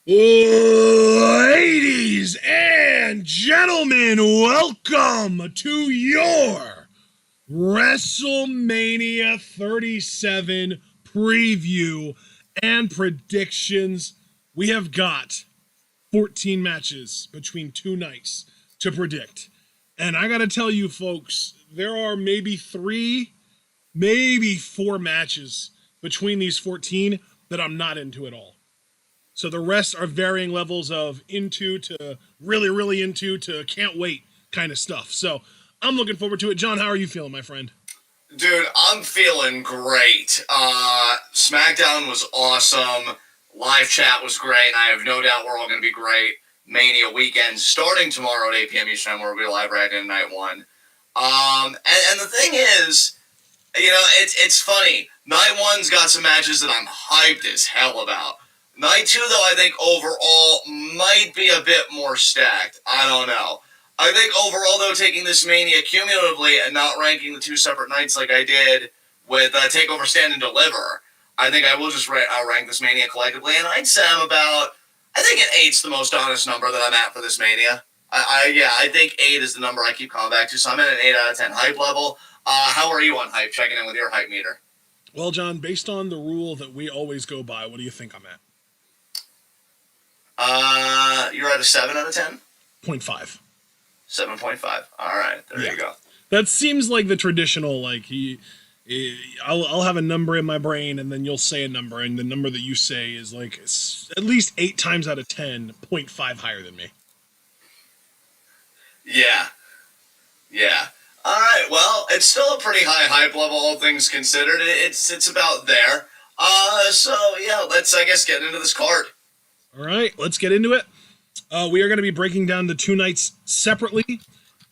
Ladies and gentlemen, welcome to your WrestleMania 37 preview and predictions. We have got 14 matches between two nights to predict. And I gotta tell you folks, there are maybe 3, maybe 4 matches between these 14 that I'm not into at all. So the rest are varying levels of into to really, really into to can't wait kind of stuff. So I'm looking forward to it. John, how are you feeling, my friend? Dude, I'm feeling great. Smackdown was awesome. Live chat was great, and I have no doubt we're all going to be great. Mania weekend starting tomorrow at 8 p.m. Eastern Time, where we'll be live right in night one. And the thing is, you know, it's funny. Night one's got some matches that I'm hyped as hell about. Night 2, though, I think overall might be a bit more stacked. I don't know. I think overall, though, taking this Mania cumulatively and not ranking the 2 separate nights like I did with TakeOver Stand and Deliver, I think I will just rank this Mania collectively. And I'd say I think an 8's the most honest number that I'm at for this Mania. I think 8 is the number I keep coming back to. So I'm at an 8 out of 10 hype level. How are you on hype? Checking in with your hype meter. Well, John, based on the rule that we always go by, what do you think I'm at? You're at a 7 out of 10? 0.5. 7.5. All right, there you go. That seems like the traditional, like, I'll have a number in my brain, and then you'll say a number, and the number that you say is, like, at least 8 times out of 10, 0.5 higher than me. Yeah. All right, well, it's still a pretty high hype level, all things considered. It's about there. So, yeah, let's, I guess, get into this card. All right, let's get into it. We are going to be breaking down the 2 nights separately,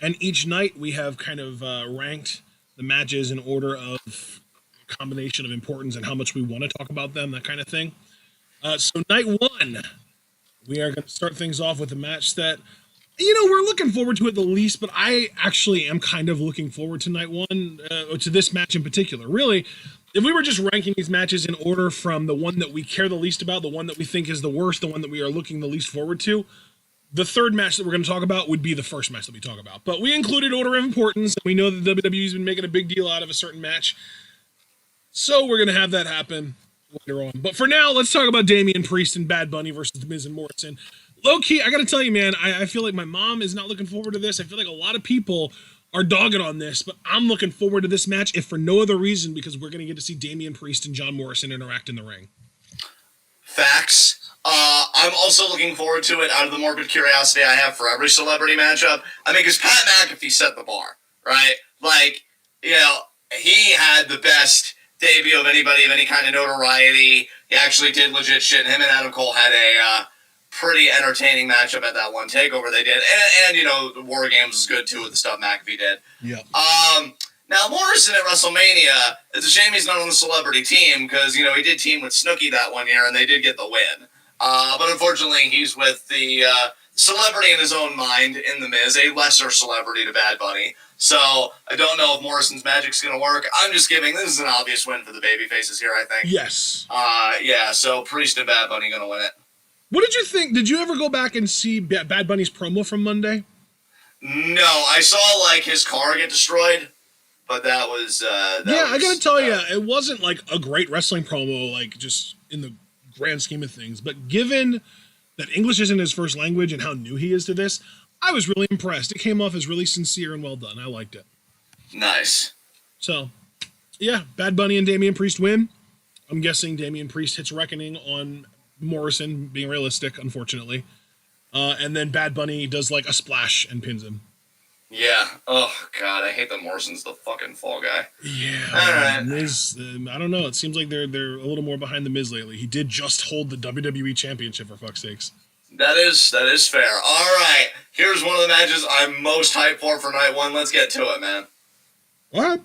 and each night we have kind of ranked the matches in order of combination of importance and how much we want to talk about them, that kind of thing. So night 1, we are going to start things off with a match that, you know, we're looking forward to it the least, but I actually am kind of looking forward to night 1, to this match in particular. Really, if we were just ranking these matches in order from the one that we care the least about, the one that we think is the worst, the one that we are looking the least forward to, the third match that we're going to talk about would be the first match that we talk about. But we included order of importance, and we know that WWE's been making a big deal out of a certain match. So we're going to have that happen later on. But for now, let's talk about Damian Priest and Bad Bunny versus The Miz and Morrison. Low-key, I got to tell you, man, I feel like my mom is not looking forward to this. I feel like a lot of people are dogging on this, but I'm looking forward to this match, if for no other reason, because we're going to get to see Damian Priest and John Morrison interact in the ring. Facts. I'm also looking forward to it out of the morbid curiosity I have for every celebrity matchup. I mean, because Pat McAfee set the bar, right? Like, you know, he had the best debut of anybody of any kind of notoriety. He actually did legit shit. Him and Adam Cole had a pretty entertaining matchup at that one takeover they did. And you know, the War Games was good, too, with the stuff McAfee did. Yeah. Now, Morrison at WrestleMania, it's a shame he's not on the celebrity team because, you know, he did team with Snooki that one year and they did get the win. But unfortunately, he's with the celebrity in his own mind in The Miz, a lesser celebrity to Bad Bunny. So I don't know if Morrison's magic's going to work. I'm just giving, this is an obvious win for the babyfaces here, I think. Yes. Yeah, so Priest and Bad Bunny going to win it. What did you think? Did you ever go back and see Bad Bunny's promo from Monday? No, I saw, like, his car get destroyed. But that was... I gotta tell you, it wasn't like a great wrestling promo, like just in the grand scheme of things. But given that English isn't his first language and how new he is to this, I was really impressed. It came off as really sincere and well done. I liked it. Nice. So, yeah, Bad Bunny and Damian Priest win. I'm guessing Damian Priest hits reckoning on Morrison, being realistic, unfortunately. And then Bad Bunny does like a splash and pins him. Yeah. Oh, God. I hate that Morrison's the fucking fall guy. Yeah. All right. Miz, I don't know. It seems like they're a little more behind the Miz lately. He did just hold the WWE Championship, for fuck's sakes. That is fair. All right. Here's one of the matches I'm most hyped for night 1. Let's get to it, man. What?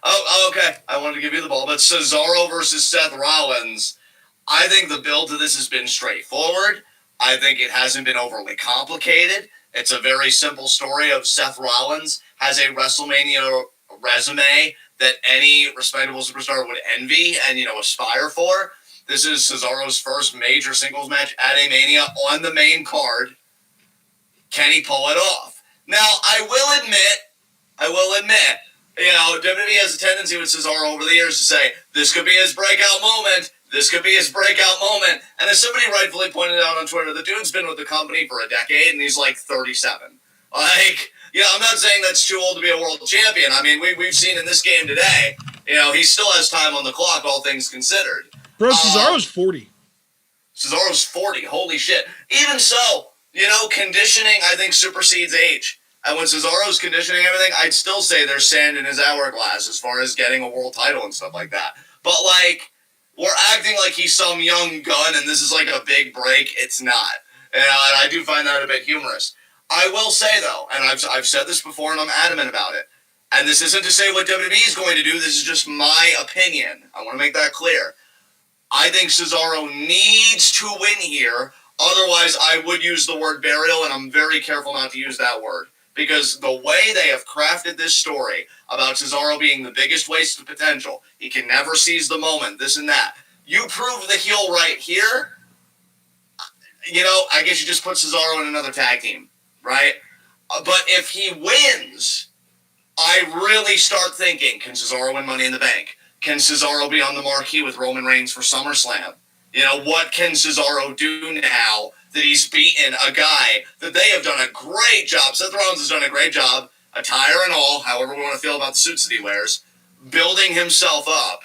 Oh, okay. I wanted to give you the ball. But Cesaro versus Seth Rollins. I think the build to this has been straightforward. I think it hasn't been overly complicated. It's a very simple story of Seth Rollins has a WrestleMania resume that any respectable superstar would envy and, you know, aspire for. This is Cesaro's first major singles match at a Mania on the main card. Can he pull it off? Now, I will admit, you know, WWE has a tendency with Cesaro over the years to say, this could be his breakout moment. This could be his breakout moment. And as somebody rightfully pointed out on Twitter, the dude's been with the company for a decade, and he's like 37. Like, yeah, I'm not saying that's too old to be a world champion. I mean, we've seen in this game today, you know, he still has time on the clock, all things considered. Bro, Cesaro's 40. Cesaro's 40. Holy shit. Even so, you know, conditioning, I think, supersedes age. And when Cesaro's conditioning everything, I'd still say there's sand in his hourglass as far as getting a world title and stuff like that. But, like, we're acting like he's some young gun and this is like a big break. It's not. And I do find that a bit humorous. I will say, though, and I've said this before and I'm adamant about it, and this isn't to say what WWE is going to do, this is just my opinion. I want to make that clear. I think Cesaro needs to win here. Otherwise, I would use the word burial, and I'm very careful not to use that word. Because the way they have crafted this story about Cesaro being the biggest waste of potential, he can never seize the moment, this and that. You prove the heel right here, you know, I guess you just put Cesaro in another tag team, right? But if he wins, I really start thinking, can Cesaro win Money in the Bank? Can Cesaro be on the marquee with Roman Reigns for SummerSlam? You know, what can Cesaro do now that he's beaten a guy that they have done a great job? Seth Rollins has done a great job, attire and all, however we want to feel about the suits that he wears, building himself up.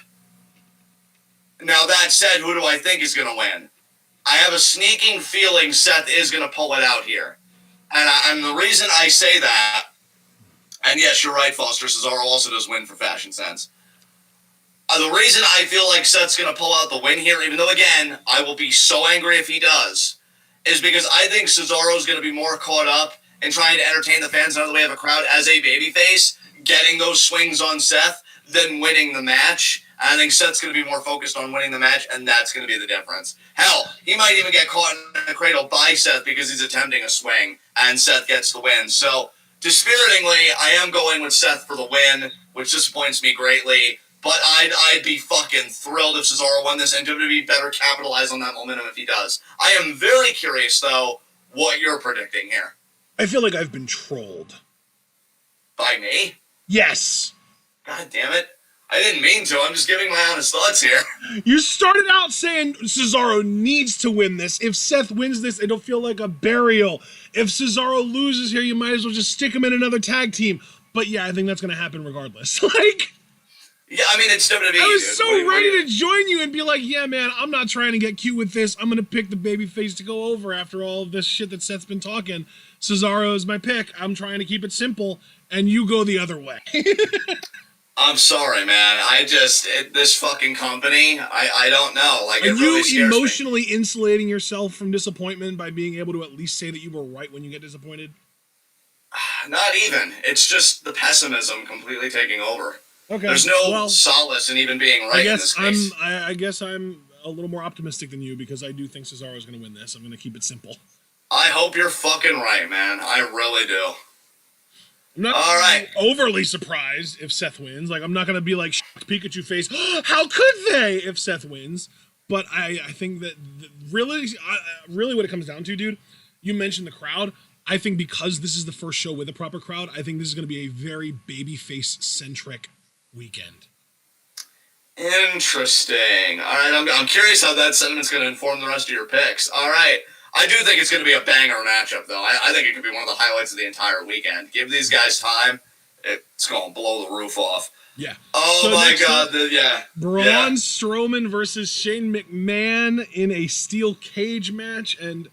Now, that said, who do I think is going to win? I have a sneaking feeling Seth is going to pull it out here. And the reason I say that, and yes, you're right, Foster, Cesaro also does win for fashion sense. The reason I feel like Seth's going to pull out the win here, even though, again, I will be so angry if he does, is because I think Cesaro's going to be more caught up in trying to entertain the fans out of the way of a crowd as a babyface, getting those swings on Seth, than winning the match. I think Seth's going to be more focused on winning the match, and that's going to be the difference. Hell, he might even get caught in a cradle by Seth because he's attempting a swing, and Seth gets the win. So, dispiritingly, I am going with Seth for the win, which disappoints me greatly. But I'd be fucking thrilled if Cesaro won this, and WWE better capitalize on that momentum if he does. I am very curious, though, what you're predicting here. I feel like I've been trolled. By me? Yes. God damn it. I didn't mean to. I'm just giving my honest thoughts here. You started out saying Cesaro needs to win this. If Seth wins this, it'll feel like a burial. If Cesaro loses here, you might as well just stick him in another tag team. But yeah, I think that's going to happen regardless. Yeah, I mean, it's WWE. I was so ready to join you and be like, yeah, man, I'm not trying to get cute with this. I'm going to pick the babyface to go over after all of this shit that Seth's been talking. Cesaro is my pick. I'm trying to keep it simple, and you go the other way. I'm sorry, man. This fucking company, I don't know. Like, Are it really you scares emotionally me. insulating yourself from disappointment by being able to at least say that you were right when you get disappointed? Not even. It's just the pessimism completely taking over. Okay. There's no solace in even being right in this case. I guess I'm a little more optimistic than you because I do think Cesaro is going to win this. I'm going to keep it simple. I hope you're fucking right, man. I really do. I'm not overly surprised if Seth wins. Like, I'm not going to be like Pikachu face. How could they if Seth wins? But I think that really what it comes down to, dude, you mentioned the crowd. I think because this is the first show with a proper crowd, I think this is going to be a very babyface-centric weekend. Interesting. All right, I'm curious how that sentiment's going to inform the rest of your picks. All right. I do think it's going to be a banger matchup, though. I think it could be one of the highlights of the entire weekend. Give these guys time. It's going to blow the roof off. Yeah. Oh, so my God. Braun Strowman versus Shane McMahon in a steel cage match. And,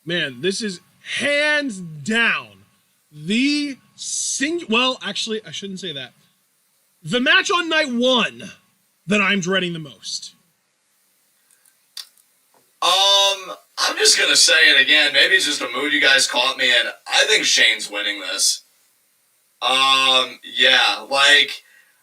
man, this is hands down well, actually, I shouldn't say that. The match on night one that I'm dreading the most. I'm just going to say it again. Maybe it's just a mood you guys caught me in. I think Shane's winning this. Yeah, like,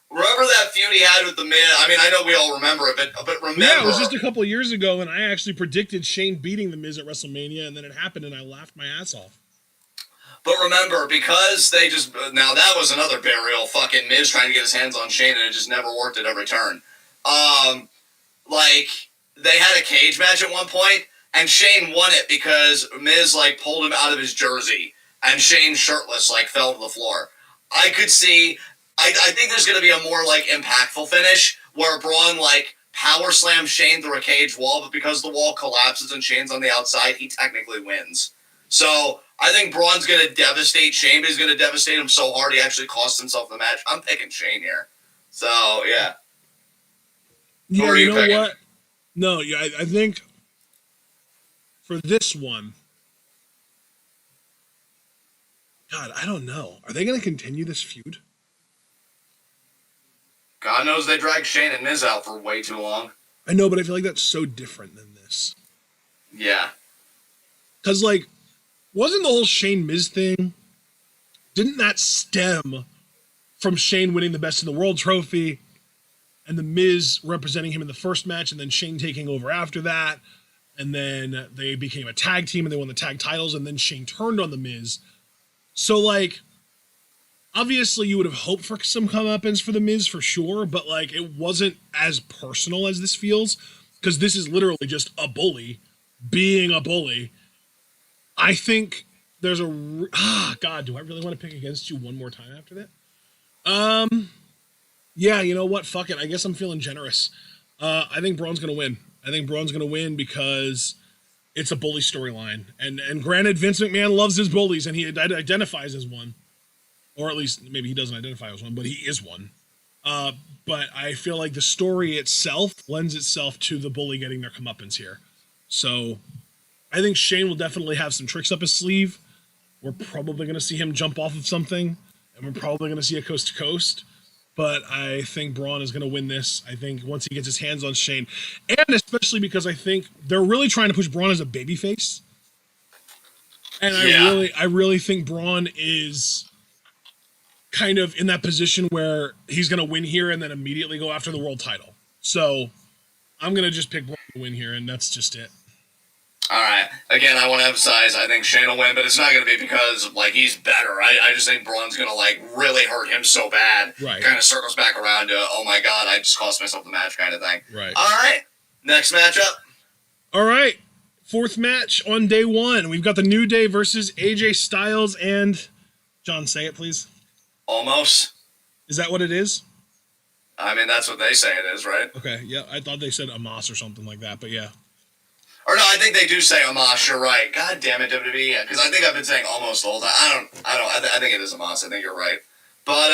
remember that feud he had with The Miz? I mean, I know we all remember it, but remember. Yeah, it was just a couple of years ago, and I actually predicted Shane beating The Miz at WrestleMania, and then it happened, and I laughed my ass off. But remember, because they just... Now, that was another burial. Fucking Miz trying to get his hands on Shane, and it just never worked at every turn. Like... they had a cage match at one point, and Shane won it because Miz, like, pulled him out of his jersey, and Shane, shirtless, like, fell to the floor. I could see... I think there's going to be a more, like, impactful finish where Braun, like, power slams Shane through a cage wall, but because the wall collapses and Shane's on the outside, he technically wins. So, I think Braun's going to devastate Shane, but he's going to devastate him so hard he actually costs himself the match. I'm picking Shane here. So, yeah. Yeah, you know picking? What? No, yeah, I think for this one, God, I don't know. Are they going to continue this feud? God knows they dragged Shane and Miz out for way too long. I know, but I feel like that's so different than this. Yeah. Because, like, wasn't the whole Shane Miz thing, didn't that stem from Shane winning the Best in the World trophy and the Miz representing him in the first match and then Shane taking over after that? And then they became a tag team and they won the tag titles and then Shane turned on the Miz. So, like, obviously you would have hoped for some comeuppance for the Miz for sure, but, like, it wasn't as personal as this feels because this is literally just a bully being a bully. I think there's a... God, do I really want to pick against you one more time after that? Yeah, you know what? Fuck it. I guess I'm feeling generous. I think Braun's going to win. I think Braun's going to win because it's a bully storyline. And granted, Vince McMahon loves his bullies, and he identifies as one. Or at least, maybe he doesn't identify as one, but he is one. But I feel like the story itself lends itself to the bully getting their comeuppance here. So I think Shane will definitely have some tricks up his sleeve. We're probably going to see him jump off of something, and we're probably going to see a coast-to-coast. But I think Braun is going to win this. I think once he gets his hands on Shane, and especially because I think they're really trying to push Braun as a babyface. And I really think Braun is kind of in that position where he's going to win here and then immediately go after the world title. So I'm going to just pick Braun to win here, and that's just it. All right. Again, I want to emphasize, I think Shane will win, but it's not going to be because, like, he's better. I just think Braun's going to, like, really hurt him so bad. Right. Kind of circles back around to, oh, my God, I just cost myself the match kind of thing. Right. All right. Next matchup. All right. Fourth match on day one. We've got the New Day versus AJ Styles and... John, say it, please. Omos. Is that what it is? I mean, that's what they say it is, right? Okay, yeah. I thought they said Omos or something like that, but yeah. Or no, I think they do say Omos. You're right. God damn it, WWE. Because I think I've been saying Omos the whole time. I think it is Omos. I think you're right. But,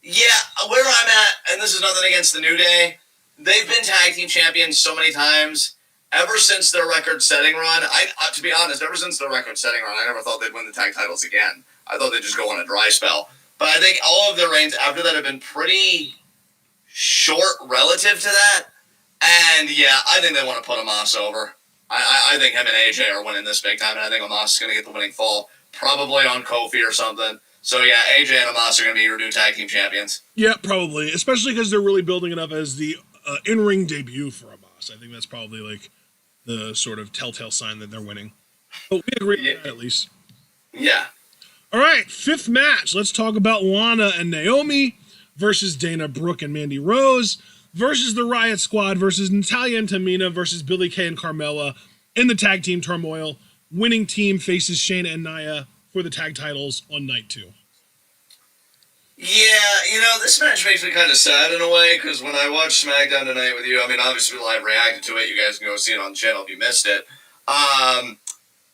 yeah, where I'm at, and this is nothing against the New Day, they've been tag team champions so many times. Ever since their record-setting run, to be honest, ever since their record-setting run, I never thought they'd win the tag titles again. I thought they'd just go on a dry spell. But I think all of their reigns after that have been pretty short relative to that. And, yeah, I think they want to put Omos over. I think him and AJ are winning this big time, and I think Omos is going to get the winning fall, probably on Kofi or something. So, yeah, AJ and Omos are going to be your new tag team champions. Yeah, probably, especially because they're really building it up as the in-ring debut for Omos. I think that's probably, like, the sort of telltale sign that they're winning. But we agree on that, at least. Yeah. All right, fifth match. Let's talk about Lana and Naomi versus Dana Brooke and Mandy Rose versus the Riot Squad versus Natalyan Tamina versus Billy K and Carmella in the tag team Turmoil. Winning team faces Shayna and Nia for the tag titles on night 2. Yeah, this match makes me kind of sad in a way, because when I watched SmackDown tonight with you, I mean, obviously we live reacted to it. You guys can go see it on the channel if you missed it.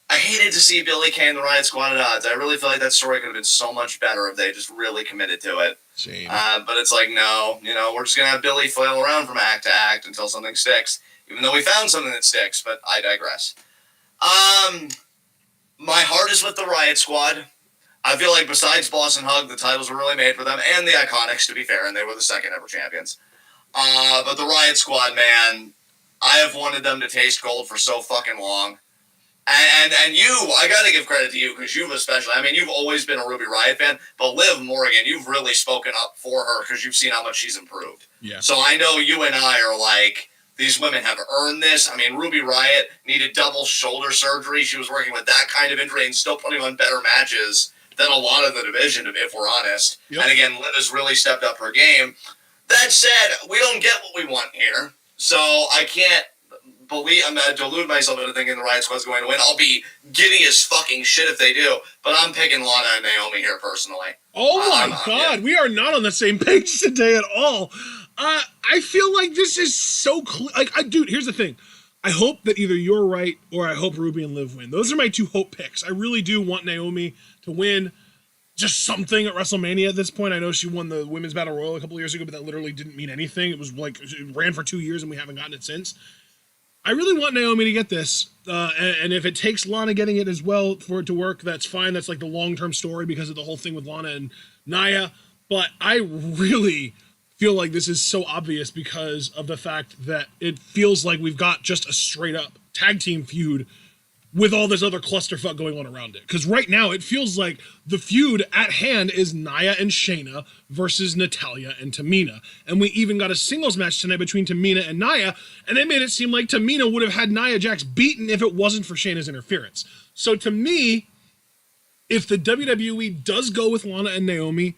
I hated to see Billy K and the Riot Squad at odds. I really feel like that story could have been so much better if they just really committed to it. Same. But it's like, no, we're just going to have Billy flail around from act to act until something sticks, even though we found something that sticks, but I digress. My heart is with the Riot Squad. I feel like besides Boss and Hug, the titles were really made for them, and the Iconics, to be fair, and they were the second ever champions. But the Riot Squad, man, I have wanted them to taste gold for so fucking long. And you, I gotta give credit to you, because you've especially, I mean, you've always been a Ruby Riott fan, but Liv Morgan, you've really spoken up for her, because you've seen how much she's improved. Yeah. So I know you and I are like, these women have earned this. I mean, Ruby Riott needed double shoulder surgery. She was working with that kind of injury and still putting on better matches than a lot of the division, if we're honest. Yep. And again, Liv has really stepped up her game. That said, we don't get what we want here. So I can't delude myself into thinking the Riot Squad's going to win. I'll be giddy as fucking shit if they do, but I'm picking Lana and Naomi here personally. Oh my God, we are not on the same page today at all. I feel like this is so clear. Dude, here's the thing. I hope that either you're right or I hope Ruby and Liv win. Those are my two hope picks. I really do want Naomi to win just something at WrestleMania at this point. I know she won the Women's Battle Royal a couple years ago, but that literally didn't mean anything. It was like, it ran for 2 years and we haven't gotten it since. I really want Naomi to get this. And if it takes Lana getting it as well for it to work, that's fine. That's like the long-term story because of the whole thing with Lana and Nia. But I really feel like this is so obvious because of the fact that it feels like we've got just a straight up tag team feud with all this other clusterfuck going on around it. Because right now it feels like the feud at hand is Nia and Shayna versus Natalya and Tamina. And we even got a singles match tonight between Tamina and Nia, and they made it seem like Tamina would have had Nia Jax beaten if it wasn't for Shayna's interference. So to me, if the WWE does go with Lana and Naomi,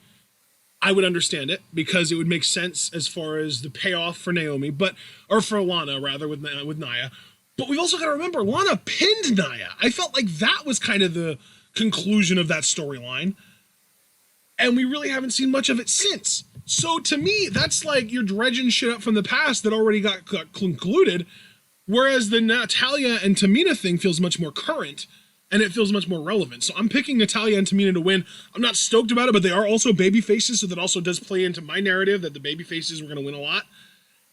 I would understand it because it would make sense as far as the payoff for Naomi, or for Lana rather with Nia. But we've also got to remember Lana pinned Nia. I felt like that was kind of the conclusion of that storyline, and we really haven't seen much of it since. So to me, that's like you're dredging shit up from the past that already got concluded, whereas the Natalya and Tamina thing feels much more current. And it feels much more relevant. So I'm picking Natalya and Tamina to win. I'm not stoked about it, but they are also baby faces, so that also does play into my narrative that the baby faces were going to win a lot.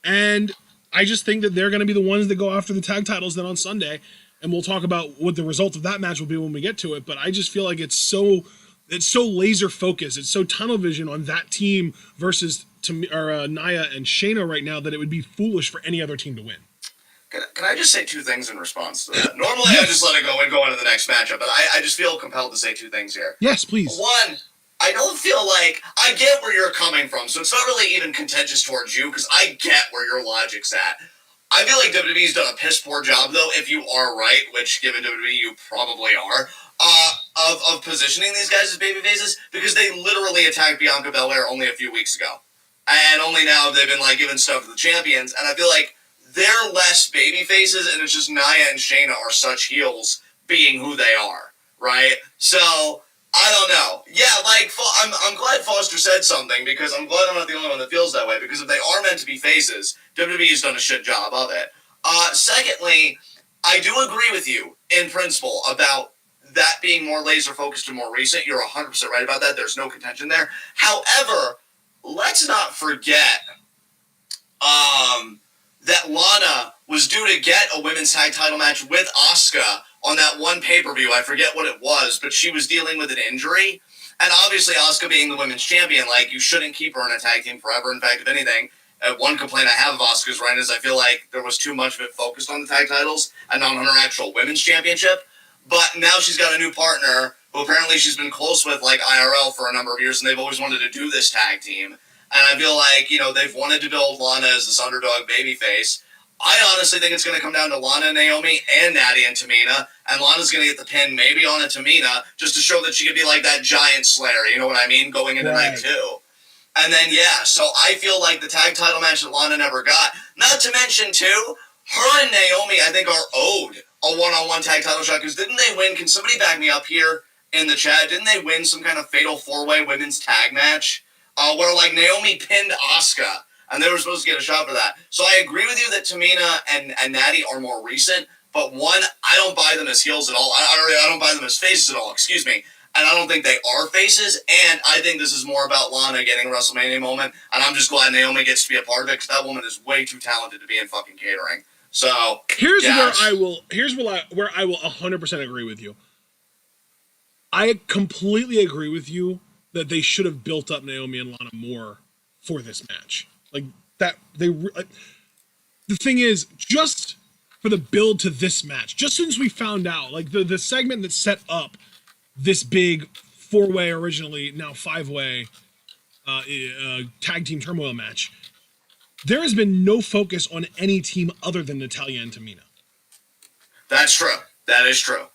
And I just think that they're going to be the ones that go after the tag titles then on Sunday. And we'll talk about what the result of that match will be when we get to it. But I just feel like it's so laser focused. It's so tunnel vision on that team versus Nia and Shayna right now that it would be foolish for any other team to win. Can I just say two things in response to that? Normally, yes. I just let it go and go into the next matchup, but I just feel compelled to say two things here. Yes, please. One, I don't feel like... I get where you're coming from, so it's not really even contentious towards you, because I get where your logic's at. I feel like WWE's done a piss-poor job, though, if you are right, which, given WWE, you probably are, of positioning these guys as babyfaces, because they literally attacked Bianca Belair only a few weeks ago. And only now they've been, giving stuff to the champions, and I feel like they're less baby faces, and it's just Nia and Shayna are such heels being who they are, right? So, I don't know. Yeah, I'm glad Foster said something, because I'm glad I'm not the only one that feels that way, because if they are meant to be faces, WWE's done a shit job of it. Secondly, I do agree with you, in principle, about that being more laser-focused and more recent. You're 100% right about that. There's no contention there. However, let's not forget, that Lana was due to get a women's tag title match with Asuka on that one pay-per-view. I forget what it was, but she was dealing with an injury. And obviously, Asuka being the women's champion, you shouldn't keep her in a tag team forever. In fact, if anything, one complaint I have of Asuka's reign is I feel like there was too much of it focused on the tag titles and not on her actual women's championship. But now she's got a new partner who apparently she's been close with, IRL for a number of years, and they've always wanted to do this tag team. And I feel like, they've wanted to build Lana as this underdog babyface. I honestly think it's going to come down to Lana and Naomi and Natty and Tamina. And Lana's going to get the pin maybe on a Tamina just to show that she could be like that giant slayer, you know what I mean, going into night two. And then, so I feel like the tag title match that Lana never got, not to mention, too, her and Naomi, I think, are owed a one-on-one tag title shot. Because didn't they win? Can somebody back me up here in the chat? Didn't they win some kind of fatal four-way women's tag match? Where Naomi pinned Asuka, and they were supposed to get a shot for that. So I agree with you that Tamina and Natty are more recent, but one, I don't buy them as heels at all. I don't buy them as faces at all, excuse me. And I don't think they are faces, and I think this is more about Lana getting a WrestleMania moment, and I'm just glad Naomi gets to be a part of it, because that woman is way too talented to be in fucking catering. So, where I will 100% agree with you. I completely agree with you that they should have built up Naomi and Lana more for this match. The thing is, just for the build to this match, just since we found out, the segment that set up this big four-way, originally now five-way tag team turmoil match, there has been no focus on any team other than Natalya and Tamina. That's true. That is true.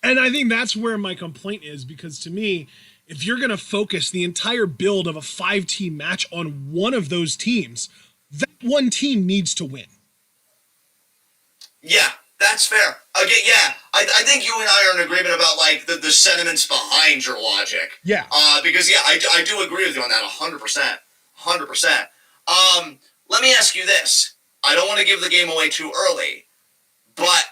And I think that's where my complaint is, because to me, if you're going to focus the entire build of a 5-team match on one of those teams, that one team needs to win. Yeah, that's fair. Again, yeah, I think you and I are in agreement about like the sentiments behind your logic. Yeah. Because yeah, I do agree with you on that 100%. 100%. Let me ask you this. I don't want to give the game away too early, but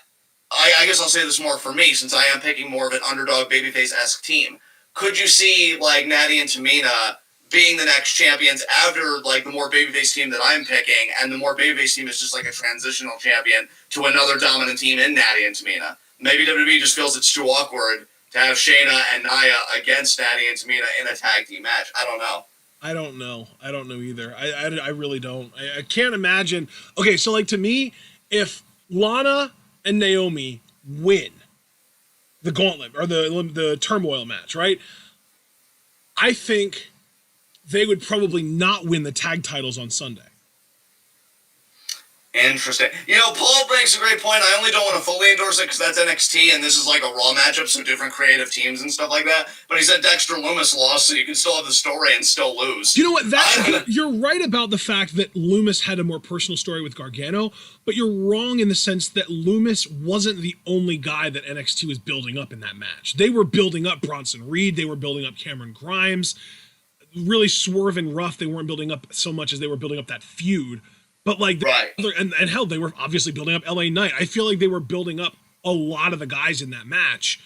I guess I'll say this more for me since I am picking more of an underdog babyface-esque team. Could you see like Natty and Tamina being the next champions after like the more babyface team that I'm picking, and the more babyface team is just like a transitional champion to another dominant team in Natty and Tamina? Maybe WWE just feels it's too awkward to have Shayna and Nia against Natty and Tamina in a tag team match. I don't know. I don't know either. I really don't. I can't imagine. Okay, so like to me, if Lana and Naomi win the gauntlet or the turmoil match, right? I think they would probably not win the tag titles on Sunday. Interesting. You know, Paul brings a great point. I only don't want to fully endorse it because that's NXT and this is like a Raw matchup, so different creative teams and stuff like that. But he said Dexter Lumis lost, so you can still have the story and still lose. You know what? You're right about the fact that Lumis had a more personal story with Gargano, but you're wrong in the sense that Lumis wasn't the only guy that NXT was building up in that match. They were building up Bronson Reed. They were building up Cameron Grimes. Really Swerve and Rough, they weren't building up so much as they were building up that feud. But like, right. and hell, they were obviously building up LA Knight. I feel like they were building up a lot of the guys in that match.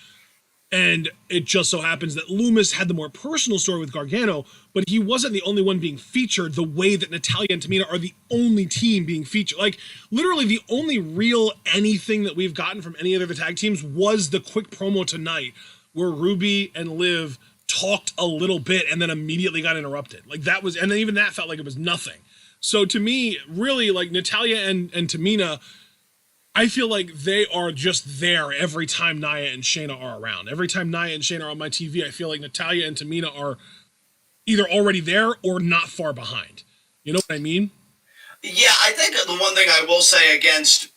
And it just so happens that Lumis had the more personal story with Gargano, but he wasn't the only one being featured the way that Natalya and Tamina are the only team being featured. Like, literally the only real anything that we've gotten from any other of the tag teams was the quick promo tonight where Ruby and Liv talked a little bit and then immediately got interrupted. Like that was, and then even that felt like it was nothing. So to me, really, like Natalya and Tamina, I feel like they are just there every time Nia and Shayna are around. Every time Nia and Shayna are on my TV, I feel like Natalya and Tamina are either already there or not far behind. You know what I mean? Yeah, I think the one thing I will say against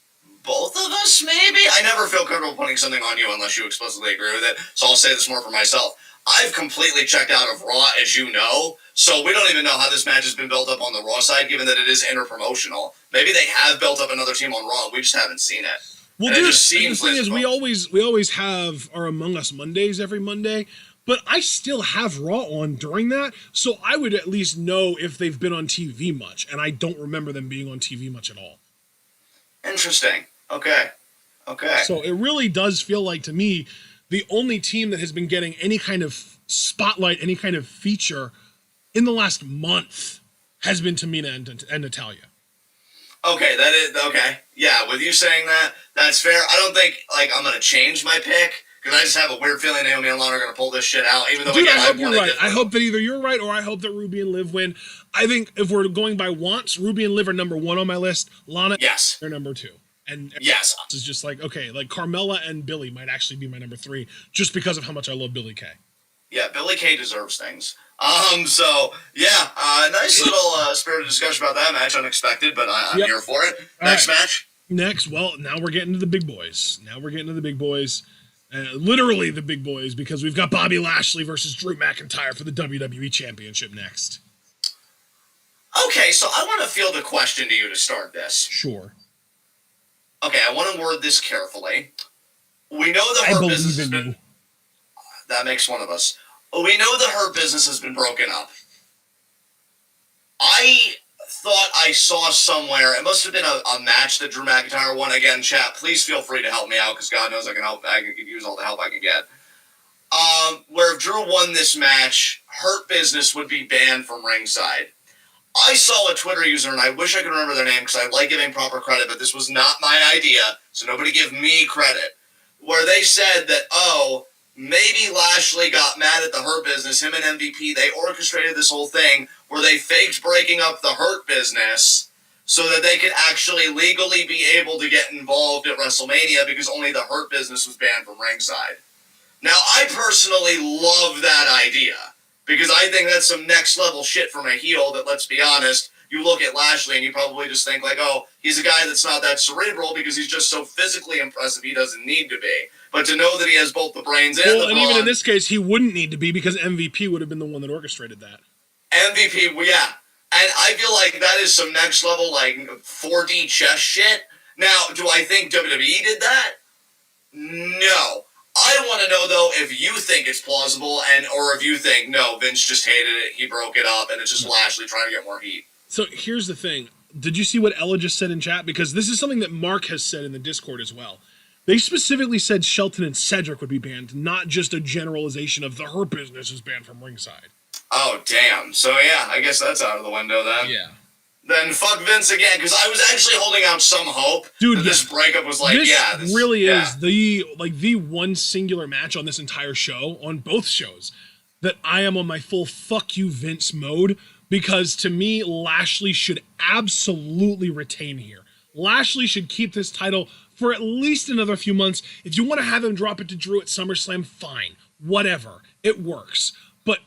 both of us, maybe, I never feel comfortable putting something on you unless you explicitly agree with it. So I'll say this more for myself. I've completely checked out of Raw, as you know, so we don't even know how this match has been built up on the Raw side, given that it is interpromotional. Maybe they have built up another team on Raw, we just haven't seen it. Well, dude, the thing is, we always have our Among Us Mondays every Monday, but I still have Raw on during that, so I would at least know if they've been on TV much, and I don't remember them being on TV much at all. Interesting. Okay. So it really does feel like, to me, the only team that has been getting any kind of spotlight, any kind of feature in the last month has been Tamina and Natalya. Okay, that is, okay. Yeah, with you saying that, that's fair. I don't think, like, I'm going to change my pick, because I just have a weird feeling Naomi and Lana are going to pull this shit out, even though, dude, again, I hope you're right. I hope that either you're right, or I hope that Ruby and Liv win. I think if we're going by wants, Ruby and Liv are number 1 on my list. Lana, yes, are number 2. And yes, it's just like, okay, like Carmella and Billie might actually be my number 3, just because of how much I love Billy K. Yeah, Billy K deserves things. So yeah, nice little spirited discussion about that match, unexpected, but I'm here for it. Next match. Next, well, now we're getting to the big boys. Literally the big boys, because we've got Bobby Lashley versus Drew McIntyre for the WWE Championship next. Okay, so I want to field a question to you to start this. Sure. Okay, I want to word this carefully. We know the Hurt business has been... That makes one of us. We know the Hurt business has been broken up. I thought I saw somewhere, it must have been a match that Drew McIntyre won. Again, chat, please feel free to help me out, because God knows I can use all the help I can get. Where if Drew won this match, Hurt business would be banned from ringside. I saw a Twitter user, and I wish I could remember their name because I like giving proper credit, but this was not my idea, so nobody give me credit, where they said that, oh, maybe Lashley got mad at the Hurt business, him and MVP, they orchestrated this whole thing where they faked breaking up the Hurt business so that they could actually legally be able to get involved at WrestleMania because only the Hurt business was banned from ringside. Now, I personally love that idea, because I think that's some next level shit from a heel that, let's be honest, you look at Lashley and you probably just think like, oh, he's a guy that's not that cerebral because he's just so physically impressive he doesn't need to be. But to know that he has both the brains and the brawn, even in this case, he wouldn't need to be because MVP would have been the one that orchestrated that. MVP, yeah. And I feel like that is some next level, like, 4D chess shit. Now, do I think WWE did that? No. I want to know, though, if you think it's plausible or if you think, no, Vince just hated it, he broke it up, and it's just Lashley trying to get more heat. So here's the thing. Did you see what Ella just said in chat? Because this is something that Mark has said in the Discord as well. They specifically said Shelton and Cedric would be banned, not just a generalization of the Hurt Business is banned from ringside. Oh, damn. So, yeah, I guess that's out of the window then. Yeah. Then fuck Vince again, because I was actually holding out some hope. Dude, that this breakup was like, this really is the one singular match on this entire show, on both shows, that I am on my full fuck you Vince mode, because to me, Lashley should absolutely retain here. Lashley should keep this title for at least another few months. If you want to have him drop it to Drew at SummerSlam, fine. Whatever. It works. But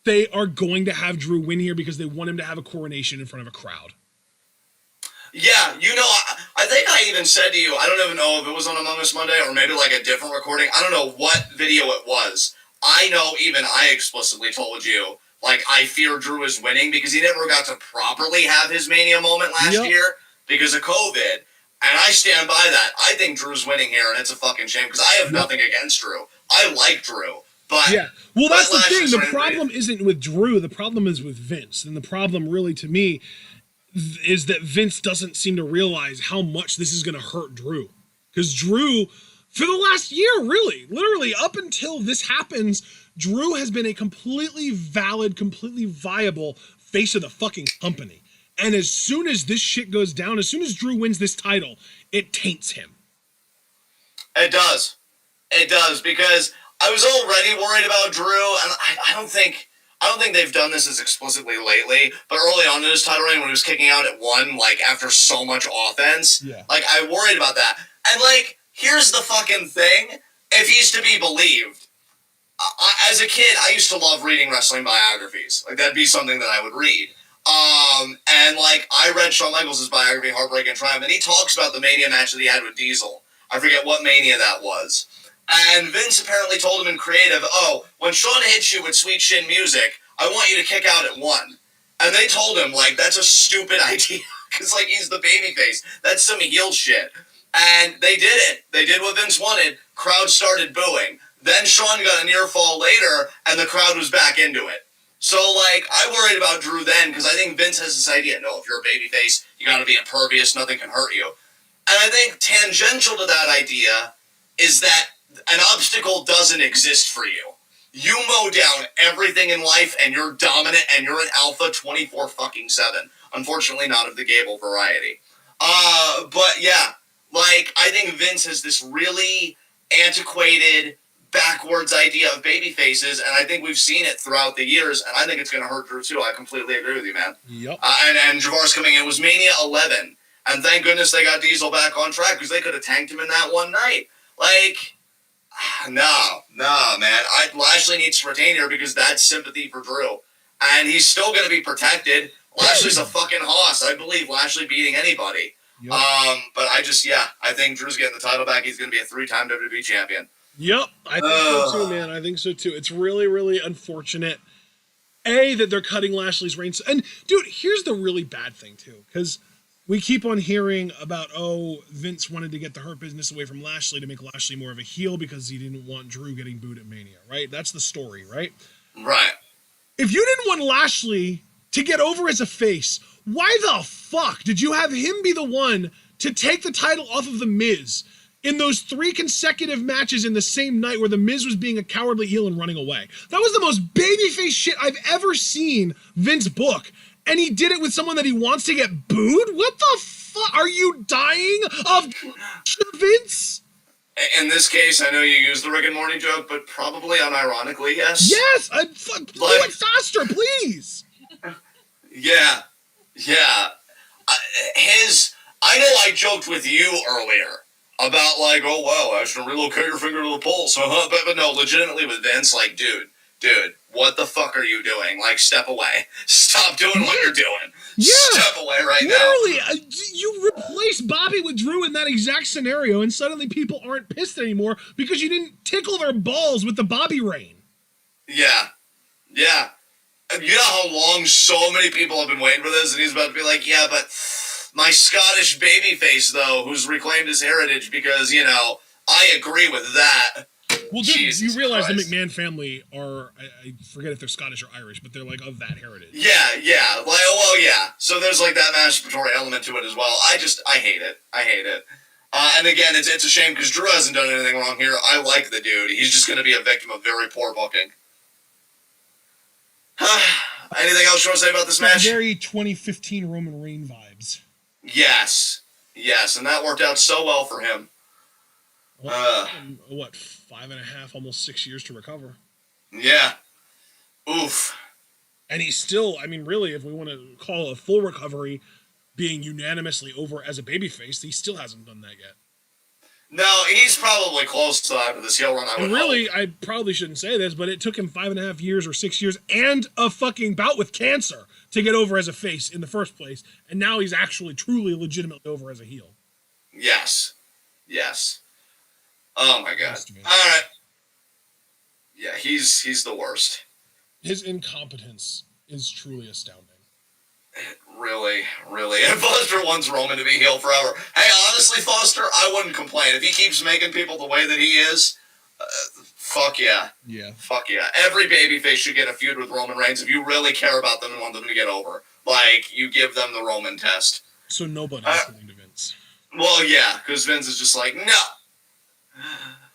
they are going to have Drew win here because they want him to have a coronation in front of a crowd. Yeah, I think I even said to you, I don't even know if it was on Among Us Monday or maybe like a different recording. I don't know what video it was. I know even I explicitly told you, like, I fear Drew is winning because he never got to properly have his Mania moment last year because of COVID. And I stand by that. I think Drew's winning here, and it's a fucking shame because I have nothing against Drew. I like Drew. But yeah, well, that's the thing. The problem isn't with Drew. The problem is with Vince. And the problem really, to me, is that Vince doesn't seem to realize how much this is going to hurt Drew. Because Drew, for the last year, really, literally up until this happens, Drew has been a completely valid, completely viable face of the fucking company. And as soon as this shit goes down, as soon as Drew wins this title, it taints him. It does. It does, because I was already worried about Drew, and I don't think they've done this as explicitly lately, but early on in his title reign when he was kicking out at 1, like, after so much offense, like, I worried about that. And, like, here's the fucking thing. If he's to be believed, as a kid, I used to love reading wrestling biographies. Like, that'd be something that I would read. And, like, I read Shawn Michaels' biography, Heartbreak and Triumph, and he talks about the Mania match that he had with Diesel. I forget what Mania that was. And Vince apparently told him in creative, when Shawn hits you with Sweet Chin Music, I want you to kick out at 1. And they told him, like, that's a stupid idea, because, like, he's the babyface. That's some heel shit. And they did it. They did what Vince wanted. Crowd started booing. Then Shawn got a near fall later, and the crowd was back into it. So, like, I worried about Drew then, because I think Vince has this idea, no, if you're a babyface, you gotta be impervious, nothing can hurt you. And I think tangential to that idea is that an obstacle doesn't exist for you. You mow down everything in life, and you're dominant, and you're an alpha 24-7. Unfortunately, not of the Gable variety. But yeah, like, I think Vince has this really antiquated, backwards idea of baby faces, and I think we've seen it throughout the years, and I think it's going to hurt Drew too. I completely agree with you, man. Yep. And Javar's coming in. It was Mania 11, and thank goodness they got Diesel back on track, because they could have tanked him in that one night. Like, no, man. Lashley needs to retain here because that's sympathy for Drew. And he's still going to be protected. Lashley's a fucking hoss. I believe Lashley beating anybody. Yep. But I think Drew's getting the title back. He's going to be a 3-time WWE champion. Yep, I think so too, man. I think so too. It's really, really unfortunate, that they're cutting Lashley's reign. And, dude, here's the really bad thing, too, because we keep on hearing about, Vince wanted to get the Hurt Business away from Lashley to make Lashley more of a heel because he didn't want Drew getting booed at Mania, right? That's the story, right? Right. If you didn't want Lashley to get over as a face, why the fuck did you have him be the one to take the title off of The Miz in those 3 consecutive matches in the same night where The Miz was being a cowardly heel and running away? That was the most babyface shit I've ever seen Vince book. And he did it with someone that he wants to get booed? What the fuck? Are you dying of Vince? In this case, I know you used the Rick and Morty joke, but probably unironically, yes. Yes! Do it faster, please! Yeah. I know I joked with you earlier about, like, oh, wow, I should relocate your finger to the pulse. But no, legitimately with Vince, like, dude, what the fuck are you doing? Like, step away. Stop doing what you're doing. Yeah. Step away right now. Literally, you replace Bobby with Drew in that exact scenario, and suddenly people aren't pissed anymore because you didn't tickle their balls with the Bobby reign. Yeah. You know how long so many people have been waiting for this, and he's about to be like, yeah, but my Scottish babyface, though, who's reclaimed his heritage because, you know, I agree with that. Well, dude, you realize Christ. the McMahon family are, I forget if they're Scottish or Irish, but they're like of that heritage. Yeah. Like, well, yeah. So there's like that masturbatory element to it as well. I hate it. And again, it's a shame because Drew hasn't done anything wrong here. I like the dude. He's just going to be a victim of very poor booking. Anything else you want to say about this match? Very 2015 Roman Reigns vibes. Yes, and that worked out so well for him. What, 5.5, almost 6 years to recover? Yeah. Oof. And he's still, I mean, really, if we want to call a full recovery, being unanimously over as a babyface, he still hasn't done that yet. No, he's probably close to that with this heel run. And really, I probably shouldn't say this, but it took him 5.5 years or 6 years and a fucking bout with cancer to get over as a face in the first place. And now he's actually truly legitimately over as a heel. Yes. Oh my god. All right. Yeah, he's the worst. His incompetence is truly astounding. Really. And Foster wants Roman to be heel forever. Hey, honestly, Foster, I wouldn't complain. If he keeps making people the way that he is, fuck yeah. Yeah. Fuck yeah. Every babyface should get a feud with Roman Reigns if you really care about them and want them to get over. Like, you give them the Roman test. So nobody, including Vince. Well, yeah, because Vince is just like, no.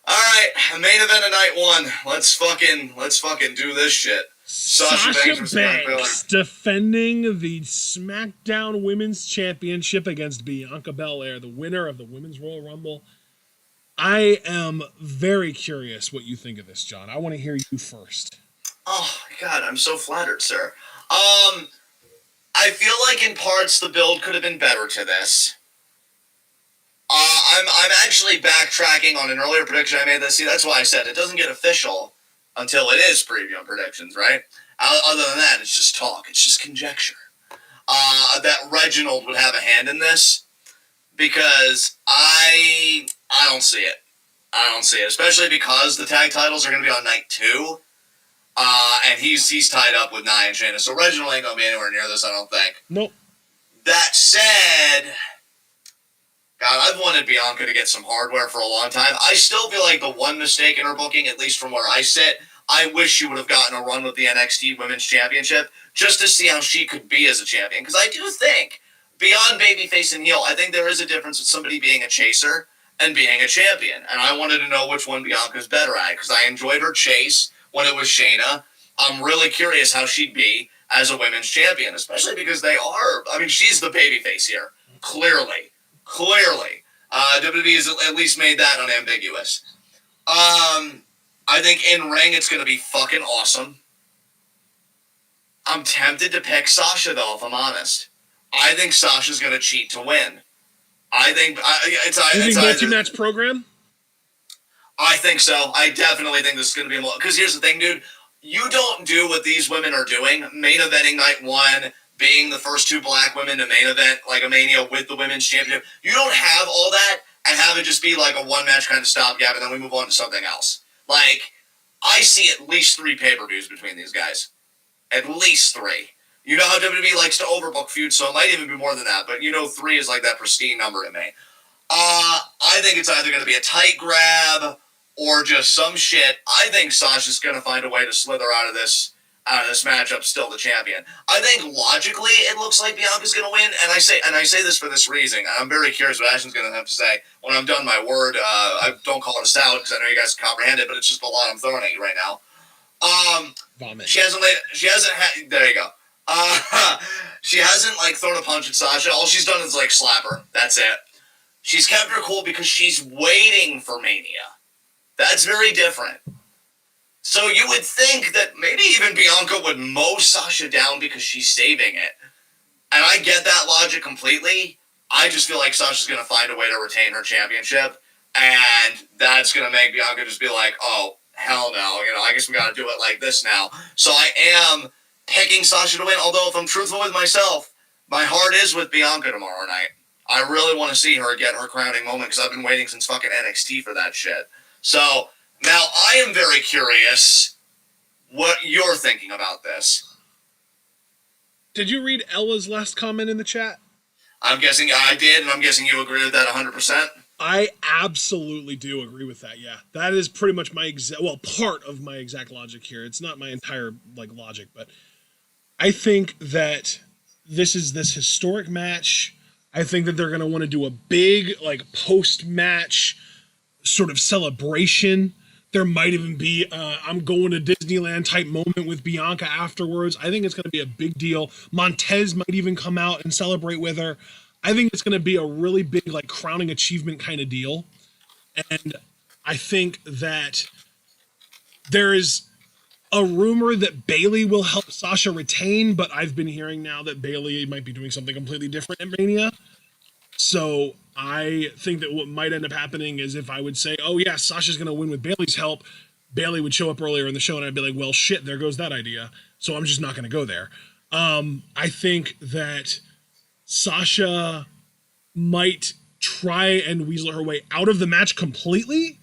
Alright, main event of night one. Let's fucking do this shit. Sasha Banks defending the SmackDown Women's Championship against Bianca Belair, the winner of the Women's Royal Rumble. I am very curious what you think of this, John. I want to hear you first. Oh, God, I'm so flattered, sir. I feel like in parts the build could have been better to this. I'm actually backtracking on an earlier prediction I made this. See, that's why I said it doesn't get official until it is preview and predictions, right? Other than that, it's just talk. It's just conjecture. That Reginald would have a hand in this because I don't see it. Especially because the tag titles are going to be on night 2. And he's tied up with Nia and Shayna, so Reginald ain't going to be anywhere near this, I don't think. Nope. That said, God, I've wanted Bianca to get some hardware for a long time. I still feel like the one mistake in her booking, at least from where I sit, I wish she would have gotten a run with the NXT Women's Championship just to see how she could be as a champion. Because I do think, beyond babyface and heel, I think there is a difference with somebody being a chaser and being a champion. And I wanted to know which one Bianca's better at, because I enjoyed her chase when it was Shayna. I'm really curious how she'd be as a women's champion, especially because they are, I mean, she's the babyface here. Clearly. WWE has at least made that unambiguous. I think in ring it's going to be fucking awesome. I'm tempted to pick Sasha though, if I'm honest. I think Sasha's going to cheat to win. I think it's multi-match program? I think so. I definitely think this is going to be because here's the thing, dude. You don't do what these women are doing, main eventing night 1, being the first 2 black women to main event like a Mania with the women's championship. You don't have all that and have it just be like a one-match kind of stopgap and then we move on to something else. Like, I see at least 3 pay-per-views between these guys. At least 3. You know how WWE likes to overbook feuds, so it might even be more than that, but 3 is like that pristine number to me. I think it's either going to be a tight grab or just some shit. I think Sasha's going to find a way to slither out of this matchup still the champion. I think logically it looks like Bianca's going to win, and I say this for this reason. I'm very curious what Ashton's going to have to say when I'm done my word. I don't call it a salad because I know you guys can comprehend it, but it's just a lot I'm throwing at you right now. Vomit. She hasn't there you go. She hasn't thrown a punch at Sasha. All she's done is slap her. That's it. She's kept her cool because she's waiting for Mania. That's very different. So you would think that maybe even Bianca would mow Sasha down because she's saving it. And I get that logic completely. I just feel like Sasha's going to find a way to retain her championship. And that's going to make Bianca just be like, oh, hell no. I guess we got to do it like this now. So I am picking Sasha to win. Although if I'm truthful with myself, my heart is with Bianca tomorrow night. I really want to see her get her crowning moment because I've been waiting since fucking NXT for that shit. So now I am very curious what you're thinking about this. Did you read Ella's last comment in the chat? I'm guessing I did, and I'm guessing you agree with that 100%. I absolutely do agree with that. Yeah, that is pretty much my part of my exact logic here. It's not my entire logic, but I think that this is this historic match. I think that they're going to want to do a big post-match sort of celebration. There might even be I'm going to Disneyland type moment with Bianca afterwards. I think it's going to be a big deal. Montez might even come out and celebrate with her. I think it's going to be a really big crowning achievement kind of deal. And I think that there is a rumor that Bayley will help Sasha retain, but I've been hearing now that Bayley might be doing something completely different at Mania. So I think that what might end up happening is if I would say, oh yeah, Sasha's going to win with Bayley's help, Bayley would show up earlier in the show and I'd be like, well, shit, there goes that idea. So I'm just not going to go there. I think that Sasha might try and weasel her way out of the match completely.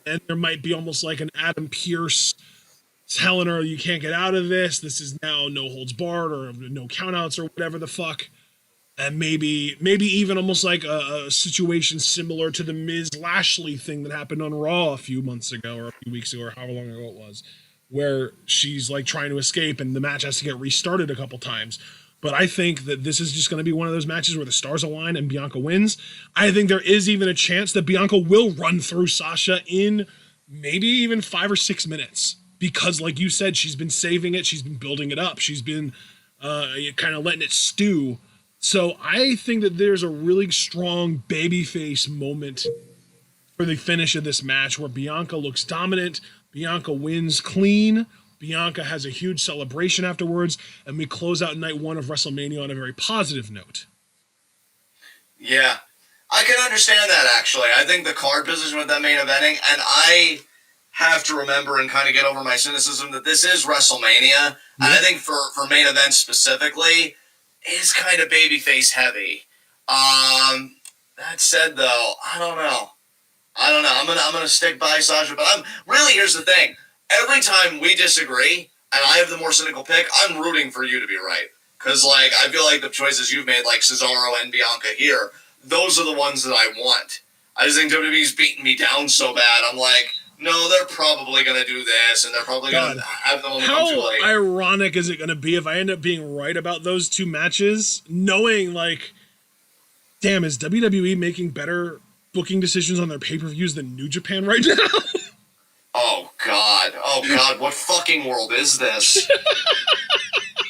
And there might be almost like an Adam Pearce telling her, you can't get out of this. This is now no holds barred or no countouts or whatever the fuck. And maybe even almost like a situation similar to the Miz Lashley thing that happened on Raw a few months ago or a few weeks ago or however long ago it was, where she's trying to escape and the match has to get restarted a couple times. But I think that this is just going to be one of those matches where the stars align and Bianca wins. I think there is even a chance that Bianca will run through Sasha in maybe even 5 or 6 minutes. Because like you said, she's been saving it. She's been building it up. She's been kind of letting it stew. So I think that there's a really strong babyface moment for the finish of this match where Bianca looks dominant. Bianca wins clean. Bianca has a huge celebration afterwards, and we close out night 1 of WrestleMania on a very positive note. Yeah, I can understand that, actually. I think the card position with that main eventing, and I have to remember and kind of get over my cynicism that this is WrestleMania, and I think for main events specifically, is kind of babyface heavy. That said, though, I don't know. I'm gonna stick by Sasha, but here's the thing. Every time we disagree, and I have the more cynical pick, I'm rooting for you to be right. Because, I feel like the choices you've made, like Cesaro and Bianca here, those are the ones that I want. I just think WWE's beating me down so bad. I'm like, no, they're probably going to do this, and they're probably going to have the moment come too late. How ironic is it going to be if I end up being right about those 2 matches, knowing, damn, is WWE making better booking decisions on their pay-per-views than New Japan right now? Oh, God, what fucking world is this?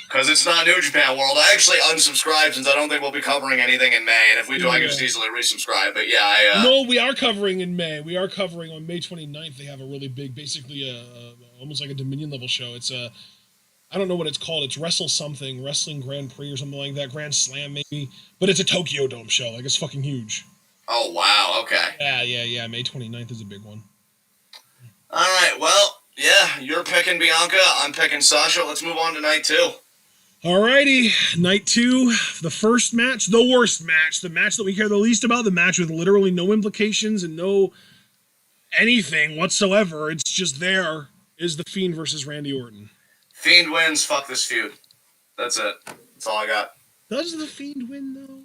Because it's not New Japan world. I actually unsubscribed since I don't think we'll be covering anything in May, and if we do, I can just easily resubscribe. But yeah, No, we are covering in May. We are covering on May 29th. They have a really big, basically almost like a Dominion level show. It's I don't know what it's called. It's Wrestling Grand Prix or something like that. Grand Slam maybe. But it's a Tokyo Dome show. It's fucking huge. Oh, wow, okay. Yeah. May 29th is a big one. All right, well, yeah, you're picking Bianca. I'm picking Sasha. Let's move on to night 2. Alrighty, night 2, the first match, the worst match, the match that we care the least about, the match with literally no implications and no anything whatsoever. It's just there, is the Fiend versus Randy Orton. Fiend wins, fuck this feud. That's it. That's all I got. Does the Fiend win, though?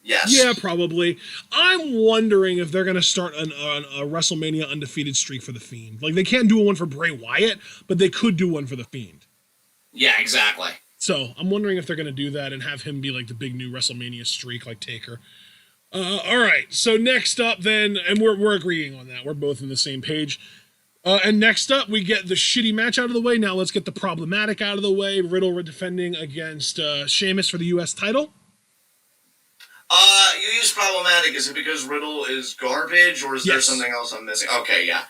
Yes. Yeah, probably. I'm wondering if they're going to start a WrestleMania undefeated streak for the Fiend. They can't do one for Bray Wyatt, but they could do one for the Fiend. Yeah, exactly. So I'm wondering if they're going to do that and have him be the big new WrestleMania streak like Taker. All right, so next up then, and we're agreeing on that. We're both on the same page. And next up, we get the shitty match out of the way. Now let's get the problematic out of the way. Riddle defending against Sheamus for the U.S. title. You use problematic. Is it because Riddle is garbage, or is there something else I'm missing? Okay, yeah.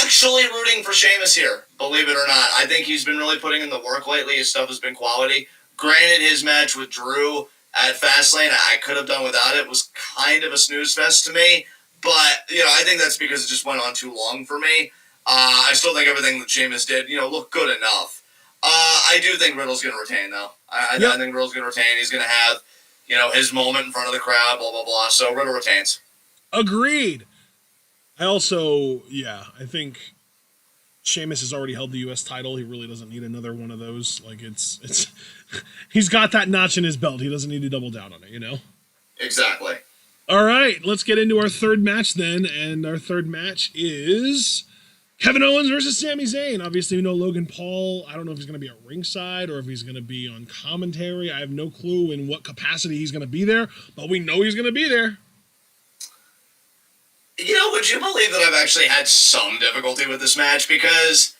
Actually rooting for Sheamus here, believe it or not. I think he's been really putting in the work lately. His stuff has been quality. Granted, his match with Drew at Fastlane, I could have done without it. Was kind of a snooze fest to me. But, I think that's because it just went on too long for me. I still think everything that Sheamus did, looked good enough. I do think Riddle's going to retain, though. I think Riddle's going to retain. He's going to have, his moment in front of the crowd, blah, blah, blah. So Riddle retains. Agreed. I also, I think Sheamus has already held the U.S. title. He really doesn't need another one of those. Like, it's he's got that notch in his belt. He doesn't need to double down on it, you know? Exactly. All right, let's get into our third match then. And our third match is Kevin Owens versus Sami Zayn. Obviously, we know Logan Paul. I don't know if he's going to be at ringside or if he's going to be on commentary. I have no clue in what capacity he's going to be there, but we know he's going to be there. You know, would you believe that I've actually had some difficulty with this match? Because,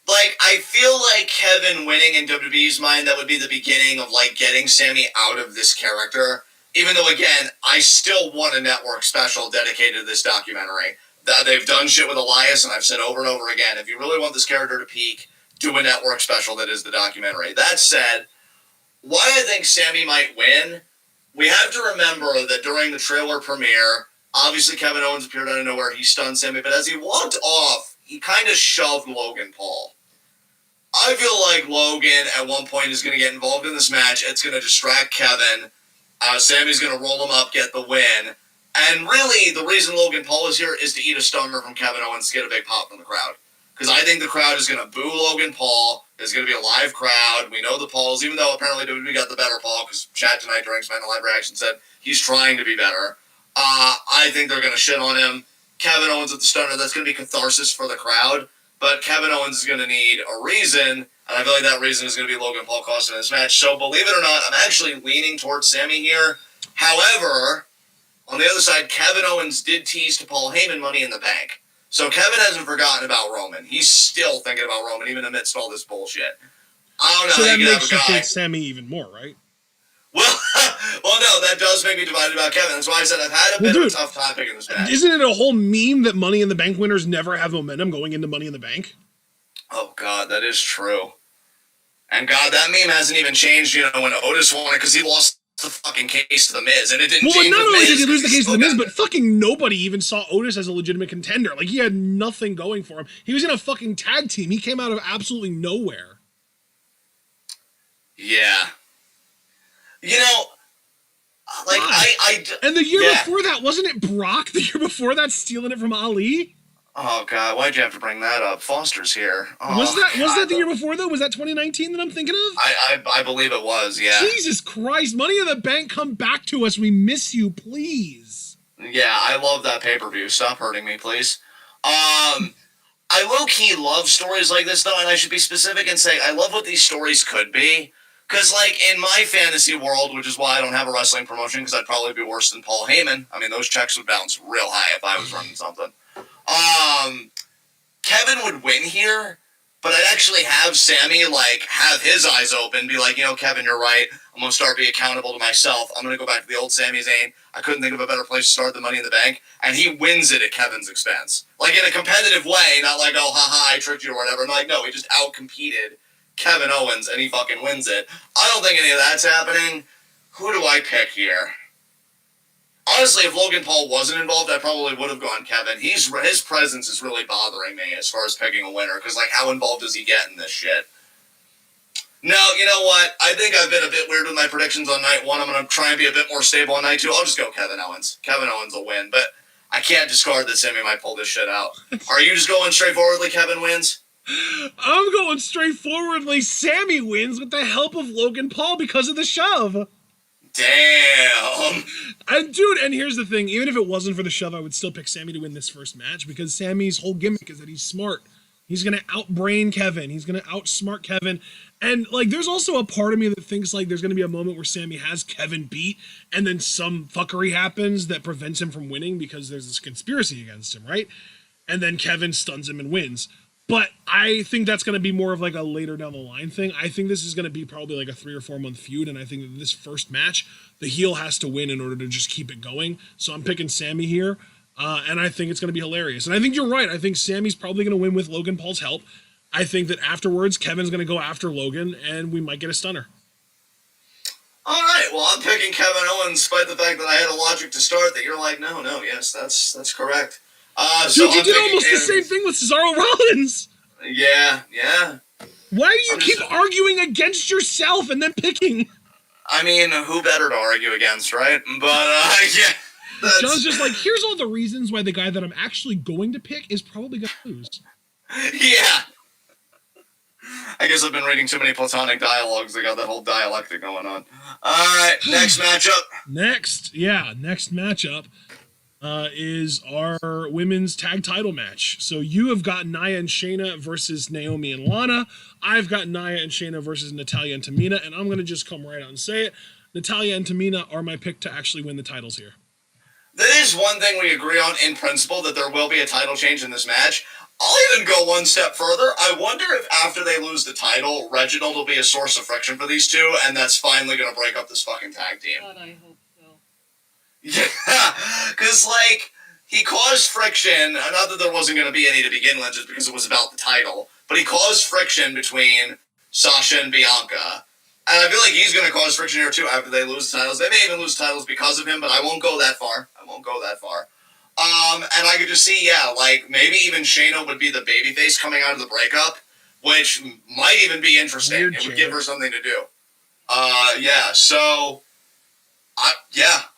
like, I feel like Kevin winning in WWE's mind, that would be the beginning of, like, getting Sami out of this character. Even though, again, I still want a network special dedicated to this documentary. They've done shit with Elias, and I've said over and over again, if you really want this character to peak, do a network special that is the documentary. That said, why I think Sami might win, we have to remember that during the trailer premiere, obviously, Kevin Owens appeared out of nowhere. He stunned Sami, but as he walked off, he kind of shoved Logan Paul. I feel like Logan, at one point, is going to get involved in this match. It's going to distract Kevin. Sami's going to roll him up, get the win. And really, the reason Logan Paul is here is to eat a stunner from Kevin Owens to get a big pop from the crowd. Because I think the crowd is going to boo Logan Paul. There's going to be a live crowd. We know the Pauls, even though apparently WWE got the better Paul, because Chad tonight during SmackDown Live Reaction said he's trying to be better. I think they're going to shit on him. Kevin Owens with the stunner, that's going to be catharsis for the crowd. But Kevin Owens is going to need a reason, and I feel like that reason is going to be Logan Paul costing this match. So believe it or not, I'm actually leaning towards Sami here. However, on the other side, Kevin Owens did tease to Paul Heyman Money in the Bank. So Kevin hasn't forgotten about Roman. He's still thinking about Roman, even amidst all this bullshit. I don't know so how that you can makes have you a guy. think Sami even more, right? Well, no, that does make me divided about Kevin. That's why I said I've had a bit of a tough time picking this match. Isn't it a whole meme that Money in the Bank winners never have momentum going into Money in the Bank? Oh, God, that is true. And, God, that meme hasn't even changed, you know, when Otis won it, because he lost the fucking case to The Miz, and it didn't change not with only Miz, did he lose the case to The Miz, got but fucking nobody even saw Otis as a legitimate contender. Like, he had nothing going for him. He was in a fucking tag team. He came out of absolutely nowhere. Yeah. You know, like, And the year before that, wasn't it Brock the year before that stealing it from Ali? Oh, God, why'd you have to bring that up? Foster's here. Oh, was that the year before, though? Was that 2019 that I'm thinking of? I believe it was, yeah. Jesus Christ. Money in the Bank, come back to us. We miss you, please. Yeah, I love that pay-per-view. Stop hurting me, please. I low-key love stories like this, though, and I should be specific and say I love what these stories could be. Because, like, in my fantasy world, which is why I don't have a wrestling promotion, because I'd probably be worse than Paul Heyman. I mean, those checks would bounce real high if I was running something. Kevin would win here, but I'd actually have Sami, like, have his eyes open, be like, you know, Kevin, you're right. I'm going to start being accountable to myself. I'm going to go back to the old Sami Zayn. I couldn't think of a better place to start than Money in the Bank. And he wins it at Kevin's expense. Like, in a competitive way, not like, oh, haha, I tricked you or whatever. And like, no, he just outcompeted Kevin Owens, and he fucking wins it. I don't think any of that's happening. Who do I pick here? Honestly, if Logan Paul wasn't involved, I probably would have gone Kevin. His presence is really bothering me as far as picking a winner, because, like, how involved does he get in this shit? No, you know what? I think I've been a bit weird with my predictions on night one. I'm going to try and be a bit more stable on night two. I'll just go Kevin Owens. Kevin Owens will win, but I can't discard that Sami might pull this shit out. Are you just going straightforwardly Kevin wins? I'm going straightforwardly. Sami wins with the help of Logan Paul because of the shove. Damn. And dude, and here's the thing. Even if it wasn't for the shove, I would still pick Sami to win this first match because Sami's whole gimmick is that he's smart. He's going to outbrain Kevin. He's going to outsmart Kevin. And, like, there's also a part of me that thinks, like, there's going to be a moment where Sami has Kevin beat and then some fuckery happens that prevents him from winning because there's this conspiracy against him, right? And then Kevin stuns him and wins. But I think that's going to be more of like a later down the line thing. I think this is going to be probably like a 3 or 4 month feud. And I think that this first match, the heel has to win in order to just keep it going. So I'm picking Sami here. And I think it's going to be hilarious. And I think you're right. I think Sami's probably going to win with Logan Paul's help. I think that afterwards, Kevin's going to go after Logan and we might get a stunner. All right. Well, I'm picking Kevin Owens despite the fact that I had a logic to start that you're like, no, yes, that's correct. Dude, you did almost the same thing with Cesaro Rollins. Yeah. Why do you keep arguing against yourself and then picking? I mean, who better to argue against, right? But, yeah. John's just like, here's all the reasons why the guy that I'm actually going to pick is probably going to lose. Yeah. I guess I've been reading too many platonic dialogues. They got that whole dialectic going on. All right, next matchup. Next matchup is our women's tag title match. So you have got Nia and Shayna versus Naomi and Lana. I've got Nia and Shayna versus Natalya and Tamina, and I'm going to just come right out and say it. Natalya and Tamina are my pick to actually win the titles here. That is one thing we agree on in principle, that there will be a title change in this match. I'll even go one step further. I wonder if after they lose the title, Reginald will be a source of friction for these two, and that's finally going to break up this fucking tag team. God, I hope so. Yeah, because, like, he caused friction, not that there wasn't going to be any to begin with, just because it was about the title, but he caused friction between Sasha and Bianca. And I feel like he's going to cause friction here, too, after they lose the titles. They may even lose titles because of him, but I won't go that far. And I could just see, yeah, like, maybe even Shayna would be the babyface coming out of the breakup, which might even be interesting. It would give her something to do. Yeah, so,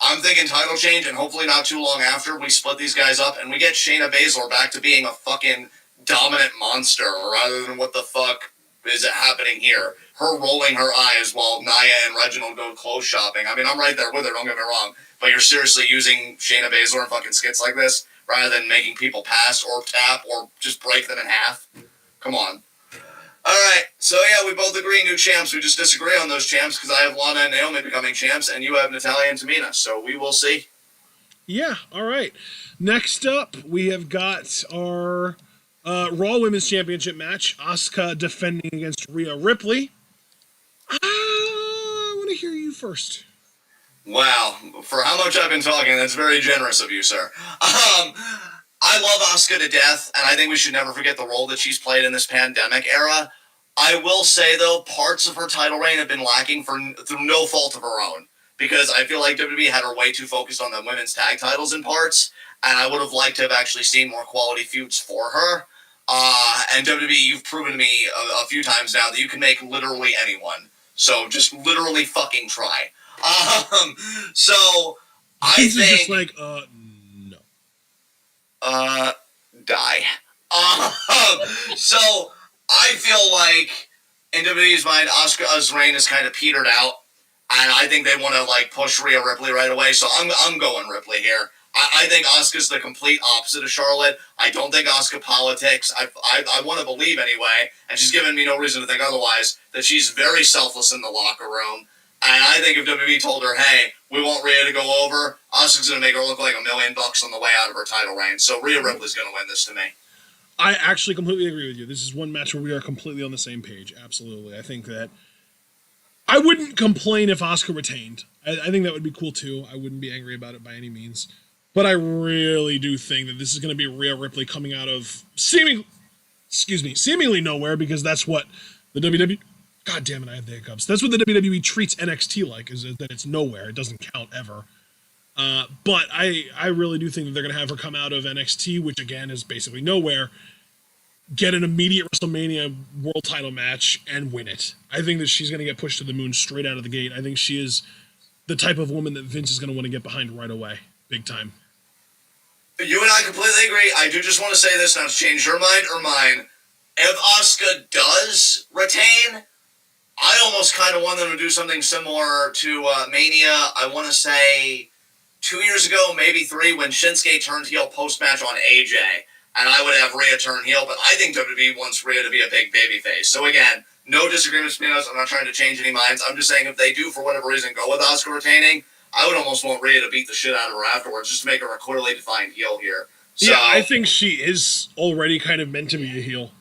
I'm thinking title change, and hopefully not too long after, we split these guys up, and we get Shayna Baszler back to being a fucking dominant monster, rather than what the fuck is happening here. Her rolling her eyes while Nia and Reginald go clothes shopping. I mean, I'm right there with her, don't get me wrong. But you're seriously using Shayna Baszler in fucking skits like this, rather than making people pass or tap or just break them in half? Come on. Alright, so yeah, we both agree new champs. We just disagree on those champs, because I have Lana and Naomi becoming champs, and you have Natalya and Tamina, so we will see. Yeah, alright. Next up, we have got our Raw Women's Championship match. Asuka defending against Rhea Ripley. I want to hear you first. Wow, for how much I've been talking, that's very generous of you, sir. I love Asuka to death, and I think we should never forget the role that she's played in this pandemic era. I will say, though, parts of her title reign have been lacking through no fault of her own, because I feel like WWE had her way too focused on the women's tag titles in parts, and I would have liked to have actually seen more quality feuds for her. And WWE, you've proven to me a few times now that you can make literally anyone. So just literally fucking try. So I This think is just like, no. Die. So I feel like in WWE's mind, Asuka's reign is kind of petered out, and I think they want to like push Rhea Ripley right away. So I'm going Ripley here. I think Asuka's the complete opposite of Charlotte. I don't think Asuka politics. I want to believe anyway, and she's given me no reason to think otherwise, that she's very selfless in the locker room. And I think if WWE told her, hey, we want Rhea to go over, Asuka's going to make her look like $1 million on the way out of her title reign. So Rhea Ripley's going to win this to me. I actually completely agree with you. This is one match where we are completely on the same page. Absolutely. I think that I wouldn't complain if Asuka retained. I think that would be cool too. I wouldn't be angry about it by any means. But I really do think that this is going to be Rhea Ripley coming out of seemingly nowhere, because that's what the WWE... God damn it, I had the hiccups. That's what the WWE treats NXT like, is that it's nowhere. It doesn't count ever. But I really do think that they're going to have her come out of NXT, which again is basically nowhere, get an immediate WrestleMania world title match, and win it. I think that she's going to get pushed to the moon straight out of the gate. I think she is the type of woman that Vince is going to want to get behind right away. Big time. You and I completely agree. I do just want to say this now to change your mind or mine. If Asuka does retain, I almost kind of want them to do something similar to Mania. I want to say 2 years ago, maybe 3, when Shinsuke turned heel post-match on AJ, and I would have Rhea turn heel, but I think WWE wants Rhea to be a big babyface. So again, no disagreements between us. I'm not trying to change any minds. I'm just saying if they do, for whatever reason, go with Asuka retaining, I would almost want Rhea to beat the shit out of her afterwards, just to make her a clearly defined heel here. So, yeah, I think she is already kind of meant to be a heel.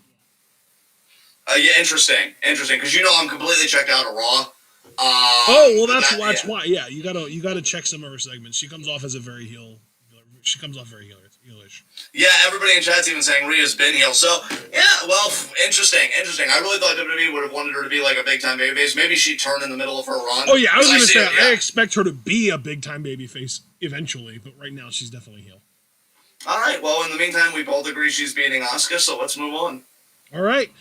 Yeah, interesting, because you know I'm completely checked out of Raw. That's why. Yeah, you gotta check some of her segments. She comes off as a very heel. She comes off very heelish. Yeah, everybody in chat's even saying Rhea's been heel. So yeah, well, interesting. I really thought WWE would have wanted her to be like a big time babyface. Maybe she'd turn in the middle of her run. Oh yeah, I was gonna say I expect her to be a big time babyface eventually, but right now she's definitely heel. All right. Well, in the meantime, we both agree she's beating Asuka. So let's move on. All right.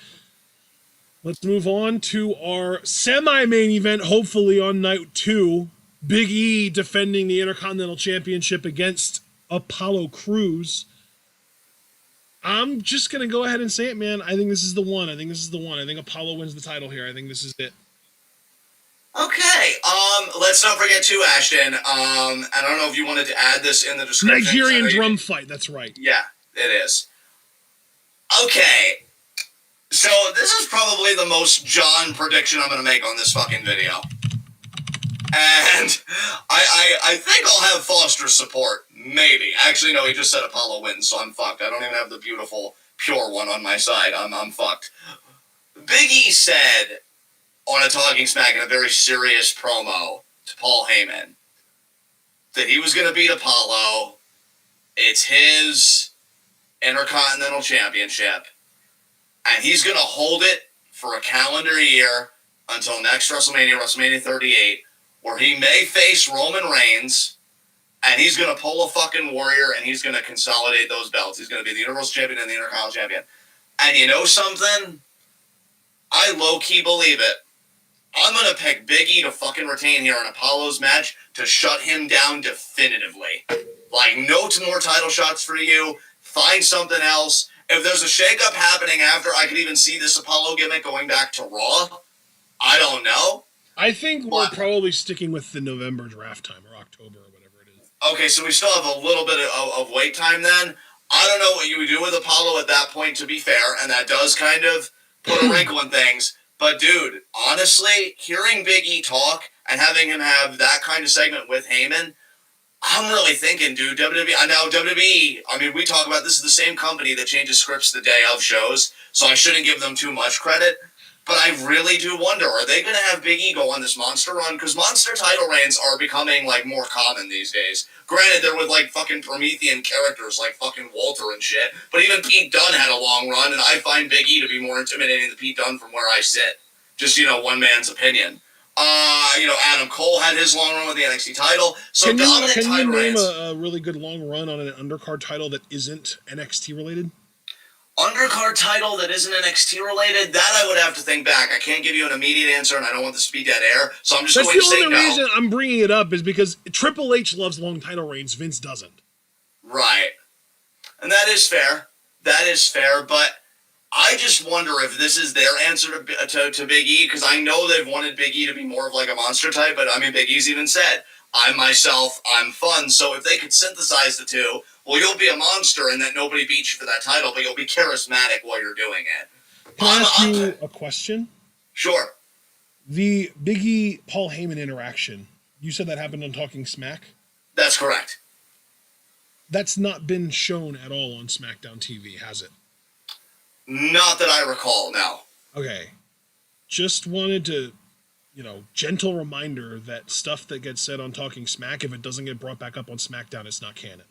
Let's move on to our semi-main event, hopefully on night 2. Big E defending the Intercontinental Championship against Apollo Crews. I'm just going to go ahead and say it, man. I think this is the one. I think Apollo wins the title here. I think this is it. Okay. Let's not forget too, Ashton. I don't know if you wanted to add this in the description. Nigerian drum fight. That's right. Yeah, it is. Okay. So this is probably the most John prediction I'm going to make on this fucking video. And I think I'll have Foster's support. Maybe. Actually, no, he just said Apollo wins, so I'm fucked. I don't even have the beautiful, pure one on my side. I'm fucked. Big E said on a Talking Smack in a very serious promo to Paul Heyman that he was going to beat Apollo. It's his Intercontinental Championship. And he's going to hold it for a calendar year until next WrestleMania 38, where he may face Roman Reigns, and he's going to pull a fucking warrior, and he's going to consolidate those belts. He's going to be the Universal Champion and the Intercontinental Champion. And you know something? I low-key believe it. I'm going to pick Big E to fucking retain here in Apollo's match to shut him down definitively. Like, no more title shots for you. Find something else. If there's a shakeup happening after, I could even see this Apollo gimmick going back to Raw. I don't know. I think we're probably sticking with the November draft time or October or whatever it is. Okay, so we still have a little bit of wait time then. I don't know what you would do with Apollo at that point, to be fair, and that does kind of put a wrinkle in things. But, dude, honestly, hearing Big E talk and having him have that kind of segment with Heyman, I'm really thinking, dude, WWE, I know WWE, I mean, we talk about this is the same company that changes scripts the day of shows, so I shouldn't give them too much credit. But I really do wonder, are they going to have Big E go on this monster run? Because monster title reigns are becoming, like, more common these days. Granted, they're with, like, fucking Promethean characters like fucking Walter and shit. But even Pete Dunne had a long run, and I find Big E to be more intimidating than Pete Dunne from where I sit. Just, one man's opinion. Adam Cole had his long run with the NXT title. So can you name a really good long run on an undercard title that isn't NXT related? Undercard title that isn't NXT related? That I would have to think back. I can't give you an immediate answer, and I don't want this to be dead air. So I'm just going to say no. That's the only reason I'm bringing it up is because Triple H loves long title reigns. Vince doesn't. Right. And that is fair. But I just wonder if this is their answer to Big E, because I know they've wanted Big E to be more of like a monster type, but I mean, Big E's even said, I'm fun. So if they could synthesize the two, well, you'll be a monster and that nobody beats you for that title, but you'll be charismatic while you're doing it. Can I ask you a question? Sure. The Big E Paul Heyman interaction, you said that happened on Talking Smack? That's correct. That's not been shown at all on SmackDown TV, has it? Not that I recall, no. Okay. Just wanted to, gentle reminder that stuff that gets said on Talking Smack, if it doesn't get brought back up on SmackDown, it's not canon.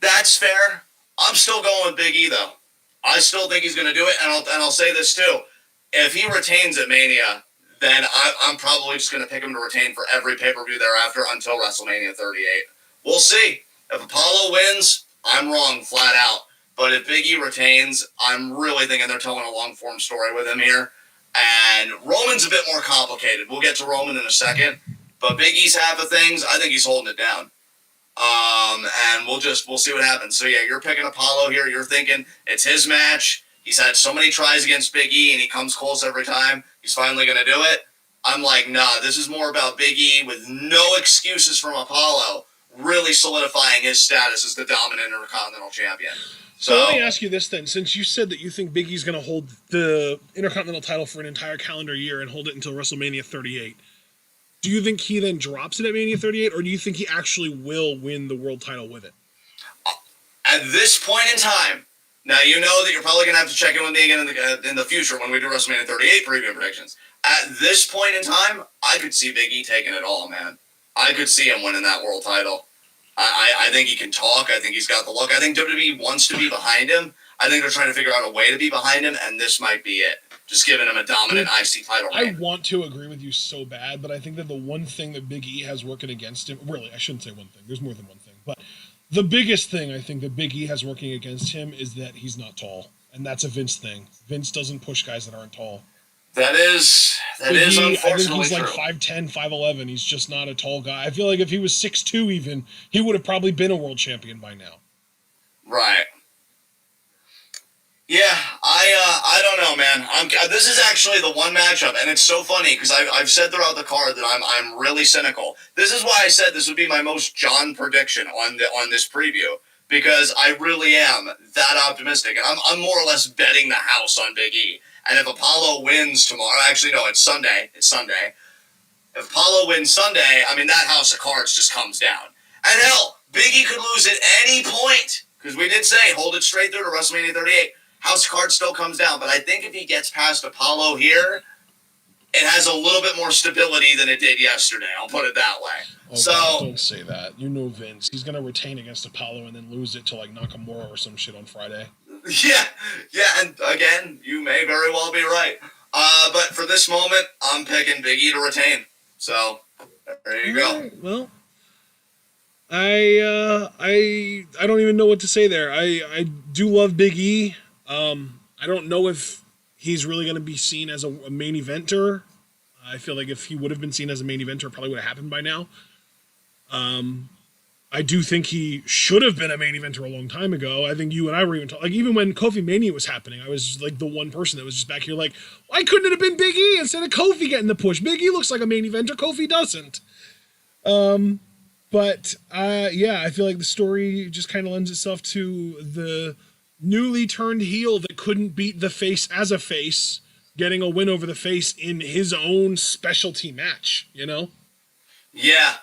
That's fair. I'm still going with Big E, though. I still think he's going to do it, and I'll say this, too. If he retains at Mania, then I'm probably just going to pick him to retain for every pay-per-view thereafter until WrestleMania 38. We'll see. If Apollo wins, I'm wrong, flat out. But if Big E retains, I'm really thinking they're telling a long-form story with him here. And Roman's a bit more complicated. We'll get to Roman in a second. But Big E's half of things, I think he's holding it down. And we'll see what happens. So, yeah, you're picking Apollo here. You're thinking it's his match. He's had so many tries against Big E, and he comes close every time. He's finally going to do it. I'm like, nah, this is more about Big E with no excuses from Apollo, really solidifying his status as the dominant Intercontinental Champion. So let me ask you this then. Since you said that you think Big E's going to hold the Intercontinental title for an entire calendar year and hold it until WrestleMania 38, do you think he then drops it at Mania 38, or do you think he actually will win the world title with it? At this point in time, now you know that you're probably going to have to check in with me again in the future when we do WrestleMania 38 preview predictions. At this point in time, I could see Big E taking it all, man. I could see him winning that world title. I think he can talk. I think he's got the look. I think WWE wants to be behind him. I think they're trying to figure out a way to be behind him, and this might be it. Just giving him a dominant IC title reign. I want to agree with you so bad, but I think that the one thing that Big E has working against him, really, I shouldn't say one thing. There's more than one thing. But the biggest thing I think that Big E has working against him is that he's not tall. And that's a Vince thing. Vince doesn't push guys that aren't tall. That is unfortunately I think he's true. like 5'10", 5'11". He's just not a tall guy. I feel like if he was 6'2" even, he would have probably been a world champion by now. Right. Yeah, I don't know, man. This is actually the one matchup, and it's so funny because I've said throughout the card that I'm really cynical. This is why I said this would be my most John prediction on this preview, because I really am that optimistic, and I'm more or less betting the house on Big E. And if Apollo wins tomorrow, actually no, it's Sunday. It's Sunday. If Apollo wins Sunday, I mean that house of cards just comes down. And hell, Big E could lose at any point, because we did say hold it straight through to WrestleMania 38. House card still comes down, but I think if he gets past Apollo here, it has a little bit more stability than it did yesterday. I'll put it that way. Oh, God, don't say that. You know Vince. He's going to retain against Apollo and then lose it to, like, Nakamura or some shit on Friday. Yeah, and again, you may very well be right. But for this moment, I'm picking Big E to retain. So, there you go. Right, well, I don't even know what to say there. I do love Big E. I don't know if he's really going to be seen as a main eventer. I feel like if he would have been seen as a main eventer, it probably would have happened by now. I do think he should have been a main eventer a long time ago. I think you and I were even talking, like, even when Kofi Mania was happening, I was like the one person that was just back here like, why couldn't it have been Big E instead of Kofi getting the push? Big E looks like a main eventer, Kofi doesn't. But I feel like the story just kind of lends itself to the newly turned heel that couldn't beat the face as a face, getting a win over the face in his own specialty match, you know? Yeah.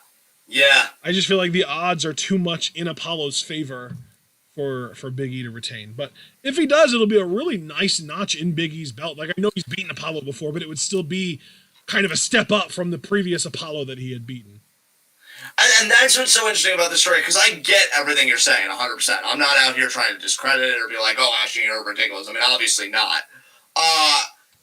I just feel like the odds are too much in Apollo's favor for Big E to retain. But if he does, it'll be a really nice notch in Big E's belt. Like, I know he's beaten Apollo before, but it would still be kind of a step up from the previous Apollo that he had beaten. And that's what's so interesting about this story, because I get everything you're saying 100%. I'm not out here trying to discredit it or be like, oh, Ashley, you're ridiculous. I mean, obviously not.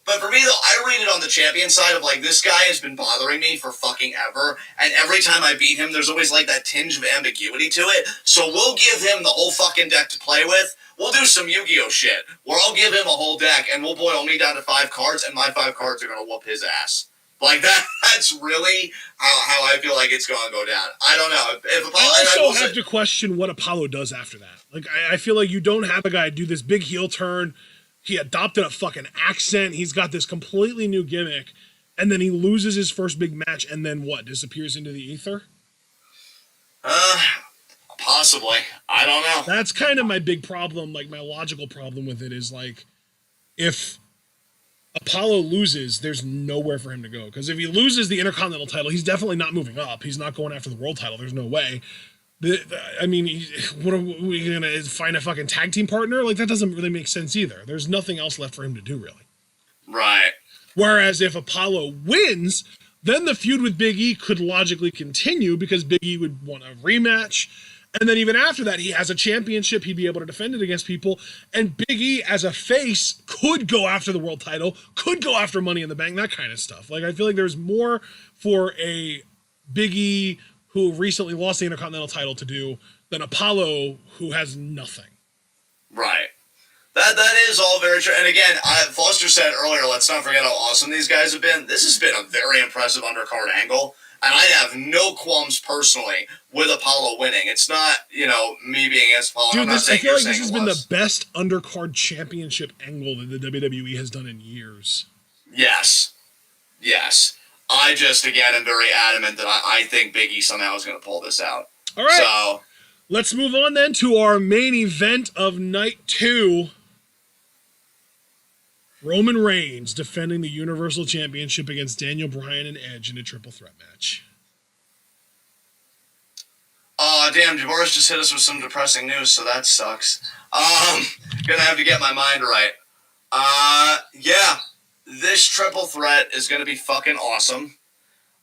But for me, though, I read it on the champion side of, like, this guy has been bothering me for fucking ever, and every time I beat him, there's always, like, that tinge of ambiguity to it, so we'll give him the whole fucking deck to play with. We'll do some Yu-Gi-Oh shit, where I'll give him a whole deck, and we'll boil me down to 5 cards, and my 5 cards are going to whoop his ass. Like, that's really how I feel like it's going to go down. I don't know. If Apollo, I also have to question what Apollo does after that. Like, I feel like you don't have a guy do this big heel turn. He adopted a fucking accent. He's got this completely new gimmick. And then he loses his first big match and then what? Disappears into the ether? Possibly. I don't know. That's kind of my big problem. Like, my logical problem with it is, like, if Apollo loses, there's nowhere for him to go. Because if he loses the Intercontinental title, he's definitely not moving up. He's not going after the world title. There's no way. I mean, what are we going to find a fucking tag team partner? Like, that doesn't really make sense either. There's nothing else left for him to do, really. Right. Whereas if Apollo wins, then the feud with Big E could logically continue because Big E would want a rematch. And then even after that, he has a championship. He'd be able to defend it against people. And Big E, as a face, could go after the world title, could go after Money in the Bank, that kind of stuff. Like, I feel like there's more for a Big E who recently lost the Intercontinental title to do than Apollo, who has nothing. Right. That is all very true. And again, Foster said earlier, let's not forget how awesome these guys have been. This has been a very impressive undercard angle. And I have no qualms personally with Apollo winning. It's not, me being against Apollo. Dude, I feel like this has been the best undercard championship angle that the WWE has done in years. Yes. I just, again, am very adamant that I think Big E somehow is going to pull this out. All right. So, let's move on then to our main event of night 2. Roman Reigns defending the Universal Championship against Daniel Bryan and Edge in a triple threat match. Damn, Javoris just hit us with some depressing news, so that sucks. Gonna have to get my mind right. Yeah, this triple threat is gonna be fucking awesome.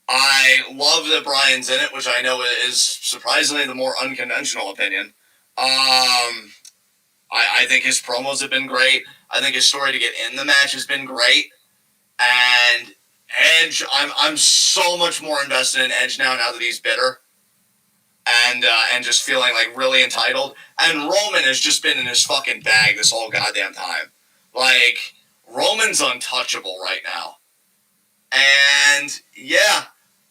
I love that Bryan's in it, which I know is surprisingly the more unconventional opinion. I think his promos have been great. I think his story to get in the match has been great. And Edge, I'm so much more invested in Edge now that he's bitter. And just feeling like really entitled. And Roman has just been in his fucking bag this whole goddamn time. Like, Roman's untouchable right now. And yeah,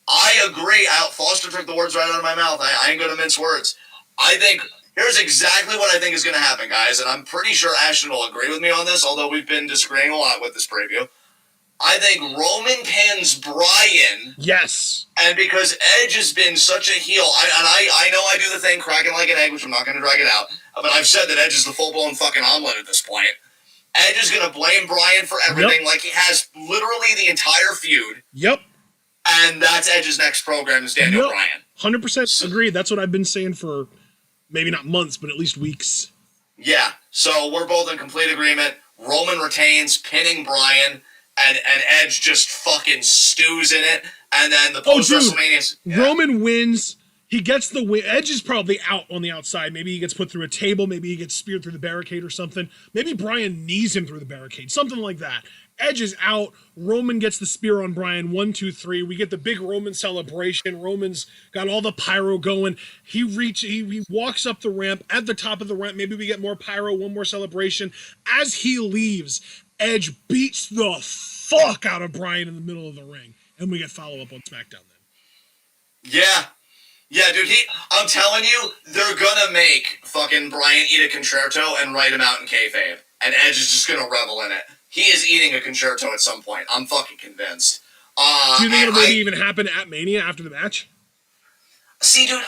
I agree. Foster took the words right out of my mouth. I ain't gonna mince words. I think Here's exactly what I think is going to happen, guys, and I'm pretty sure Ashton will agree with me on this, although we've been disagreeing a lot with this preview. I think Roman pins Bryan. Yes. And because Edge has been such a heel, I know I do the thing cracking like an egg, which I'm not going to drag it out, but I've said that Edge is the full-blown fucking omelet at this point. Edge is going to blame Bryan for everything like he has literally the entire feud. Yep. And that's Edge's next program is Daniel Bryan. 100% agreed. That's what I've been saying for maybe not months, but at least weeks. Yeah. So we're both in complete agreement. Roman retains, pinning Bryan, and Edge just fucking stews in it. And then the post-WrestleMania... Roman wins. He gets the win. Edge is probably out on the outside. Maybe he gets put through a table. Maybe he gets speared through the barricade or something. Maybe Bryan knees him through the barricade. Something like that. Edge is out. Roman gets the spear on Bryan. 1, 2, 3. We get the big Roman celebration. Roman's got all the pyro going. He walks up the ramp. At the top of the ramp, maybe we get more pyro, one more celebration. As he leaves, Edge beats the fuck out of Bryan in the middle of the ring. And we get follow-up on SmackDown then. Yeah. Yeah, dude, I'm telling you, they're gonna make fucking Bryan eat a concerto and write him out in kayfabe. And Edge is just gonna revel in it. He is eating a concerto at some point. I'm fucking convinced. Do you think it'll maybe even happen at Mania after the match? See, dude,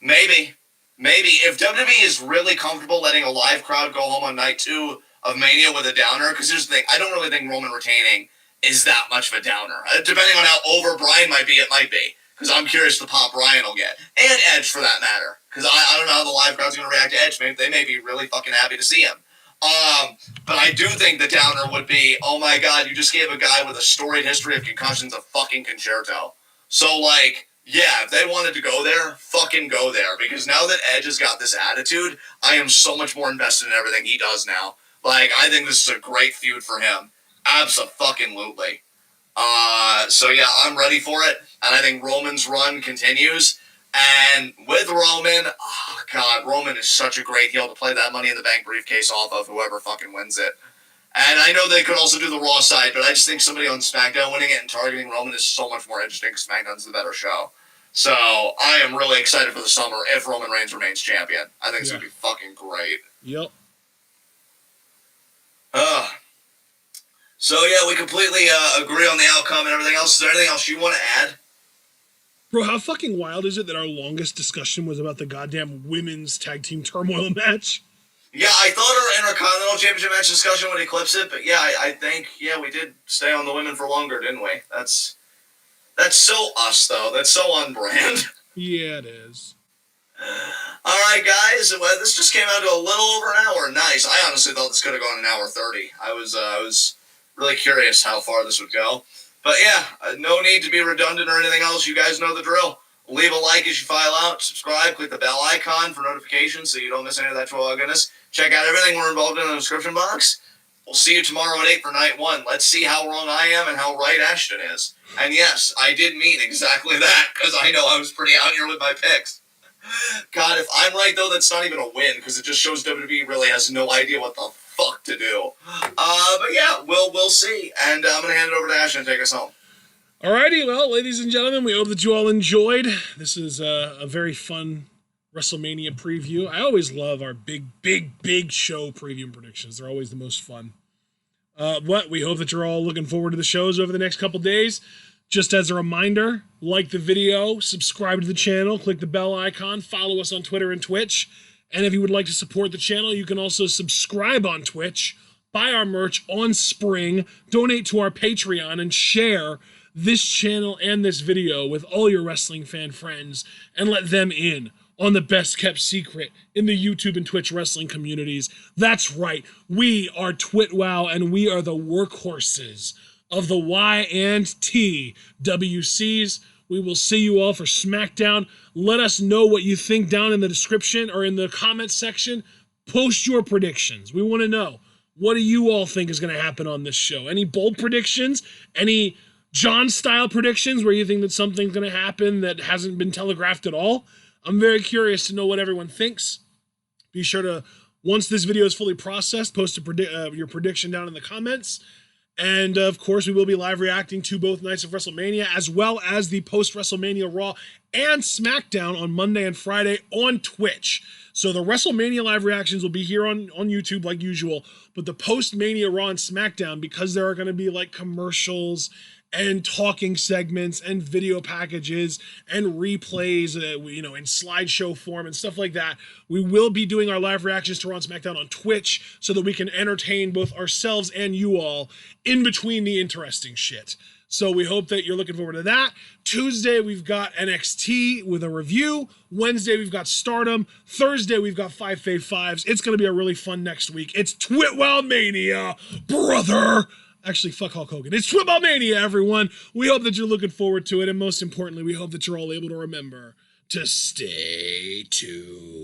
maybe. If WWE is really comfortable letting a live crowd go home on night 2 of Mania with a downer, because here's the thing, I don't really think Roman retaining is that much of a downer. Depending on how over Bryan might be, it might be. Because I'm curious the pop Bryan will get. And Edge, for that matter. Because I don't know how the live crowd's going to react to Edge. Maybe they may be really fucking happy to see him. But I do think the downer would be, oh my god, you just gave a guy with a storied history of concussions a fucking concerto. So, like, yeah, if they wanted to go there, fucking go there. Because now that Edge has got this attitude, I am so much more invested in everything he does now. Like, I think this is a great feud for him. Abso-fucking-lutely. So yeah, I'm ready for it, and I think Roman's run continues, and with Roman, oh god, Roman is such a great heel to play that Money in the Bank briefcase off of, whoever fucking wins it. And I know they could also do the Raw side, but I just think somebody on SmackDown winning it and targeting Roman is so much more interesting because SmackDown's the better show. So I am really excited for the summer if Roman Reigns remains champion. I think it's going to be fucking great. Yep. So yeah, we completely agree on the outcome and everything else. Is there anything else you want to add? Bro, how fucking wild is it that our longest discussion was about the goddamn women's tag team turmoil match? Yeah, I thought our Intercontinental Championship match discussion would eclipse it, but yeah, I think, yeah, we did stay on the women for longer, didn't we? That's so us, though. That's so on brand. Yeah, it is. All right, guys. Well, this just came out to a little over an hour. Nice. I honestly thought this could have gone an hour 30. I was really curious how far this would go. But yeah, no need to be redundant or anything else. You guys know the drill. Leave a like as you file out. Subscribe. Click the bell icon for notifications so you don't miss any of that goodness. Check out everything we're involved in the description box. We'll see you tomorrow at 8 for night 1. Let's see how wrong I am and how right Ashton is. And yes, I did mean exactly that because I know I was pretty out here with my picks. God, if I'm right, though, that's not even a win because it just shows WWE really has no idea what the fuck to do. But yeah, we'll see. And I'm going to hand it over to Ashton to take us home. Alrighty, well, ladies and gentlemen, we hope that you all enjoyed. This is a very fun WrestleMania preview. I always love our big show preview and predictions. They're always the most fun. But we hope that you're all looking forward to the shows over the next couple days. Just as a reminder, like the video, subscribe to the channel, click the bell icon, follow us on Twitter and Twitch. And if you would like to support the channel, you can also subscribe on Twitch, buy our merch on Spring, donate to our Patreon, and share this channel and this video with all your wrestling fan friends and let them in on the best kept secret in the YouTube and Twitch wrestling communities. That's right, we are TwitWow and we are the workhorses of the Y and T WCs. We will see you all for SmackDown. Let us know what you think down in the description or in the comments section. Post your predictions. We want to know, what do you all think is going to happen on this show? Any bold predictions? Any John-style predictions where you think that something's going to happen that hasn't been telegraphed at all? I'm very curious to know what everyone thinks. Be sure to, once this video is fully processed, post your prediction down in the comments. And, of course, we will be live reacting to both nights of WrestleMania, as well as the post-WrestleMania Raw and SmackDown on Monday and Friday on Twitch. So the WrestleMania live reactions will be here on YouTube like usual, but the post-Mania Raw and SmackDown, because there are going to be like commercials and talking segments and video packages and replays, in slideshow form and stuff like that, we will be doing our live reactions to Raw and SmackDown on Twitch so that we can entertain both ourselves and you all in between the interesting shit. So we hope that you're looking forward to that. Tuesday, we've got NXT with a review. Wednesday, we've got Stardom. Thursday, we've got 5 Fave 5s. It's going to be a really fun next week. It's Twitwell Mania, brother. Actually, fuck Hulk Hogan. It's Twitwell Mania, everyone. We hope that you're looking forward to it. And most importantly, we hope that you're all able to remember to stay tuned.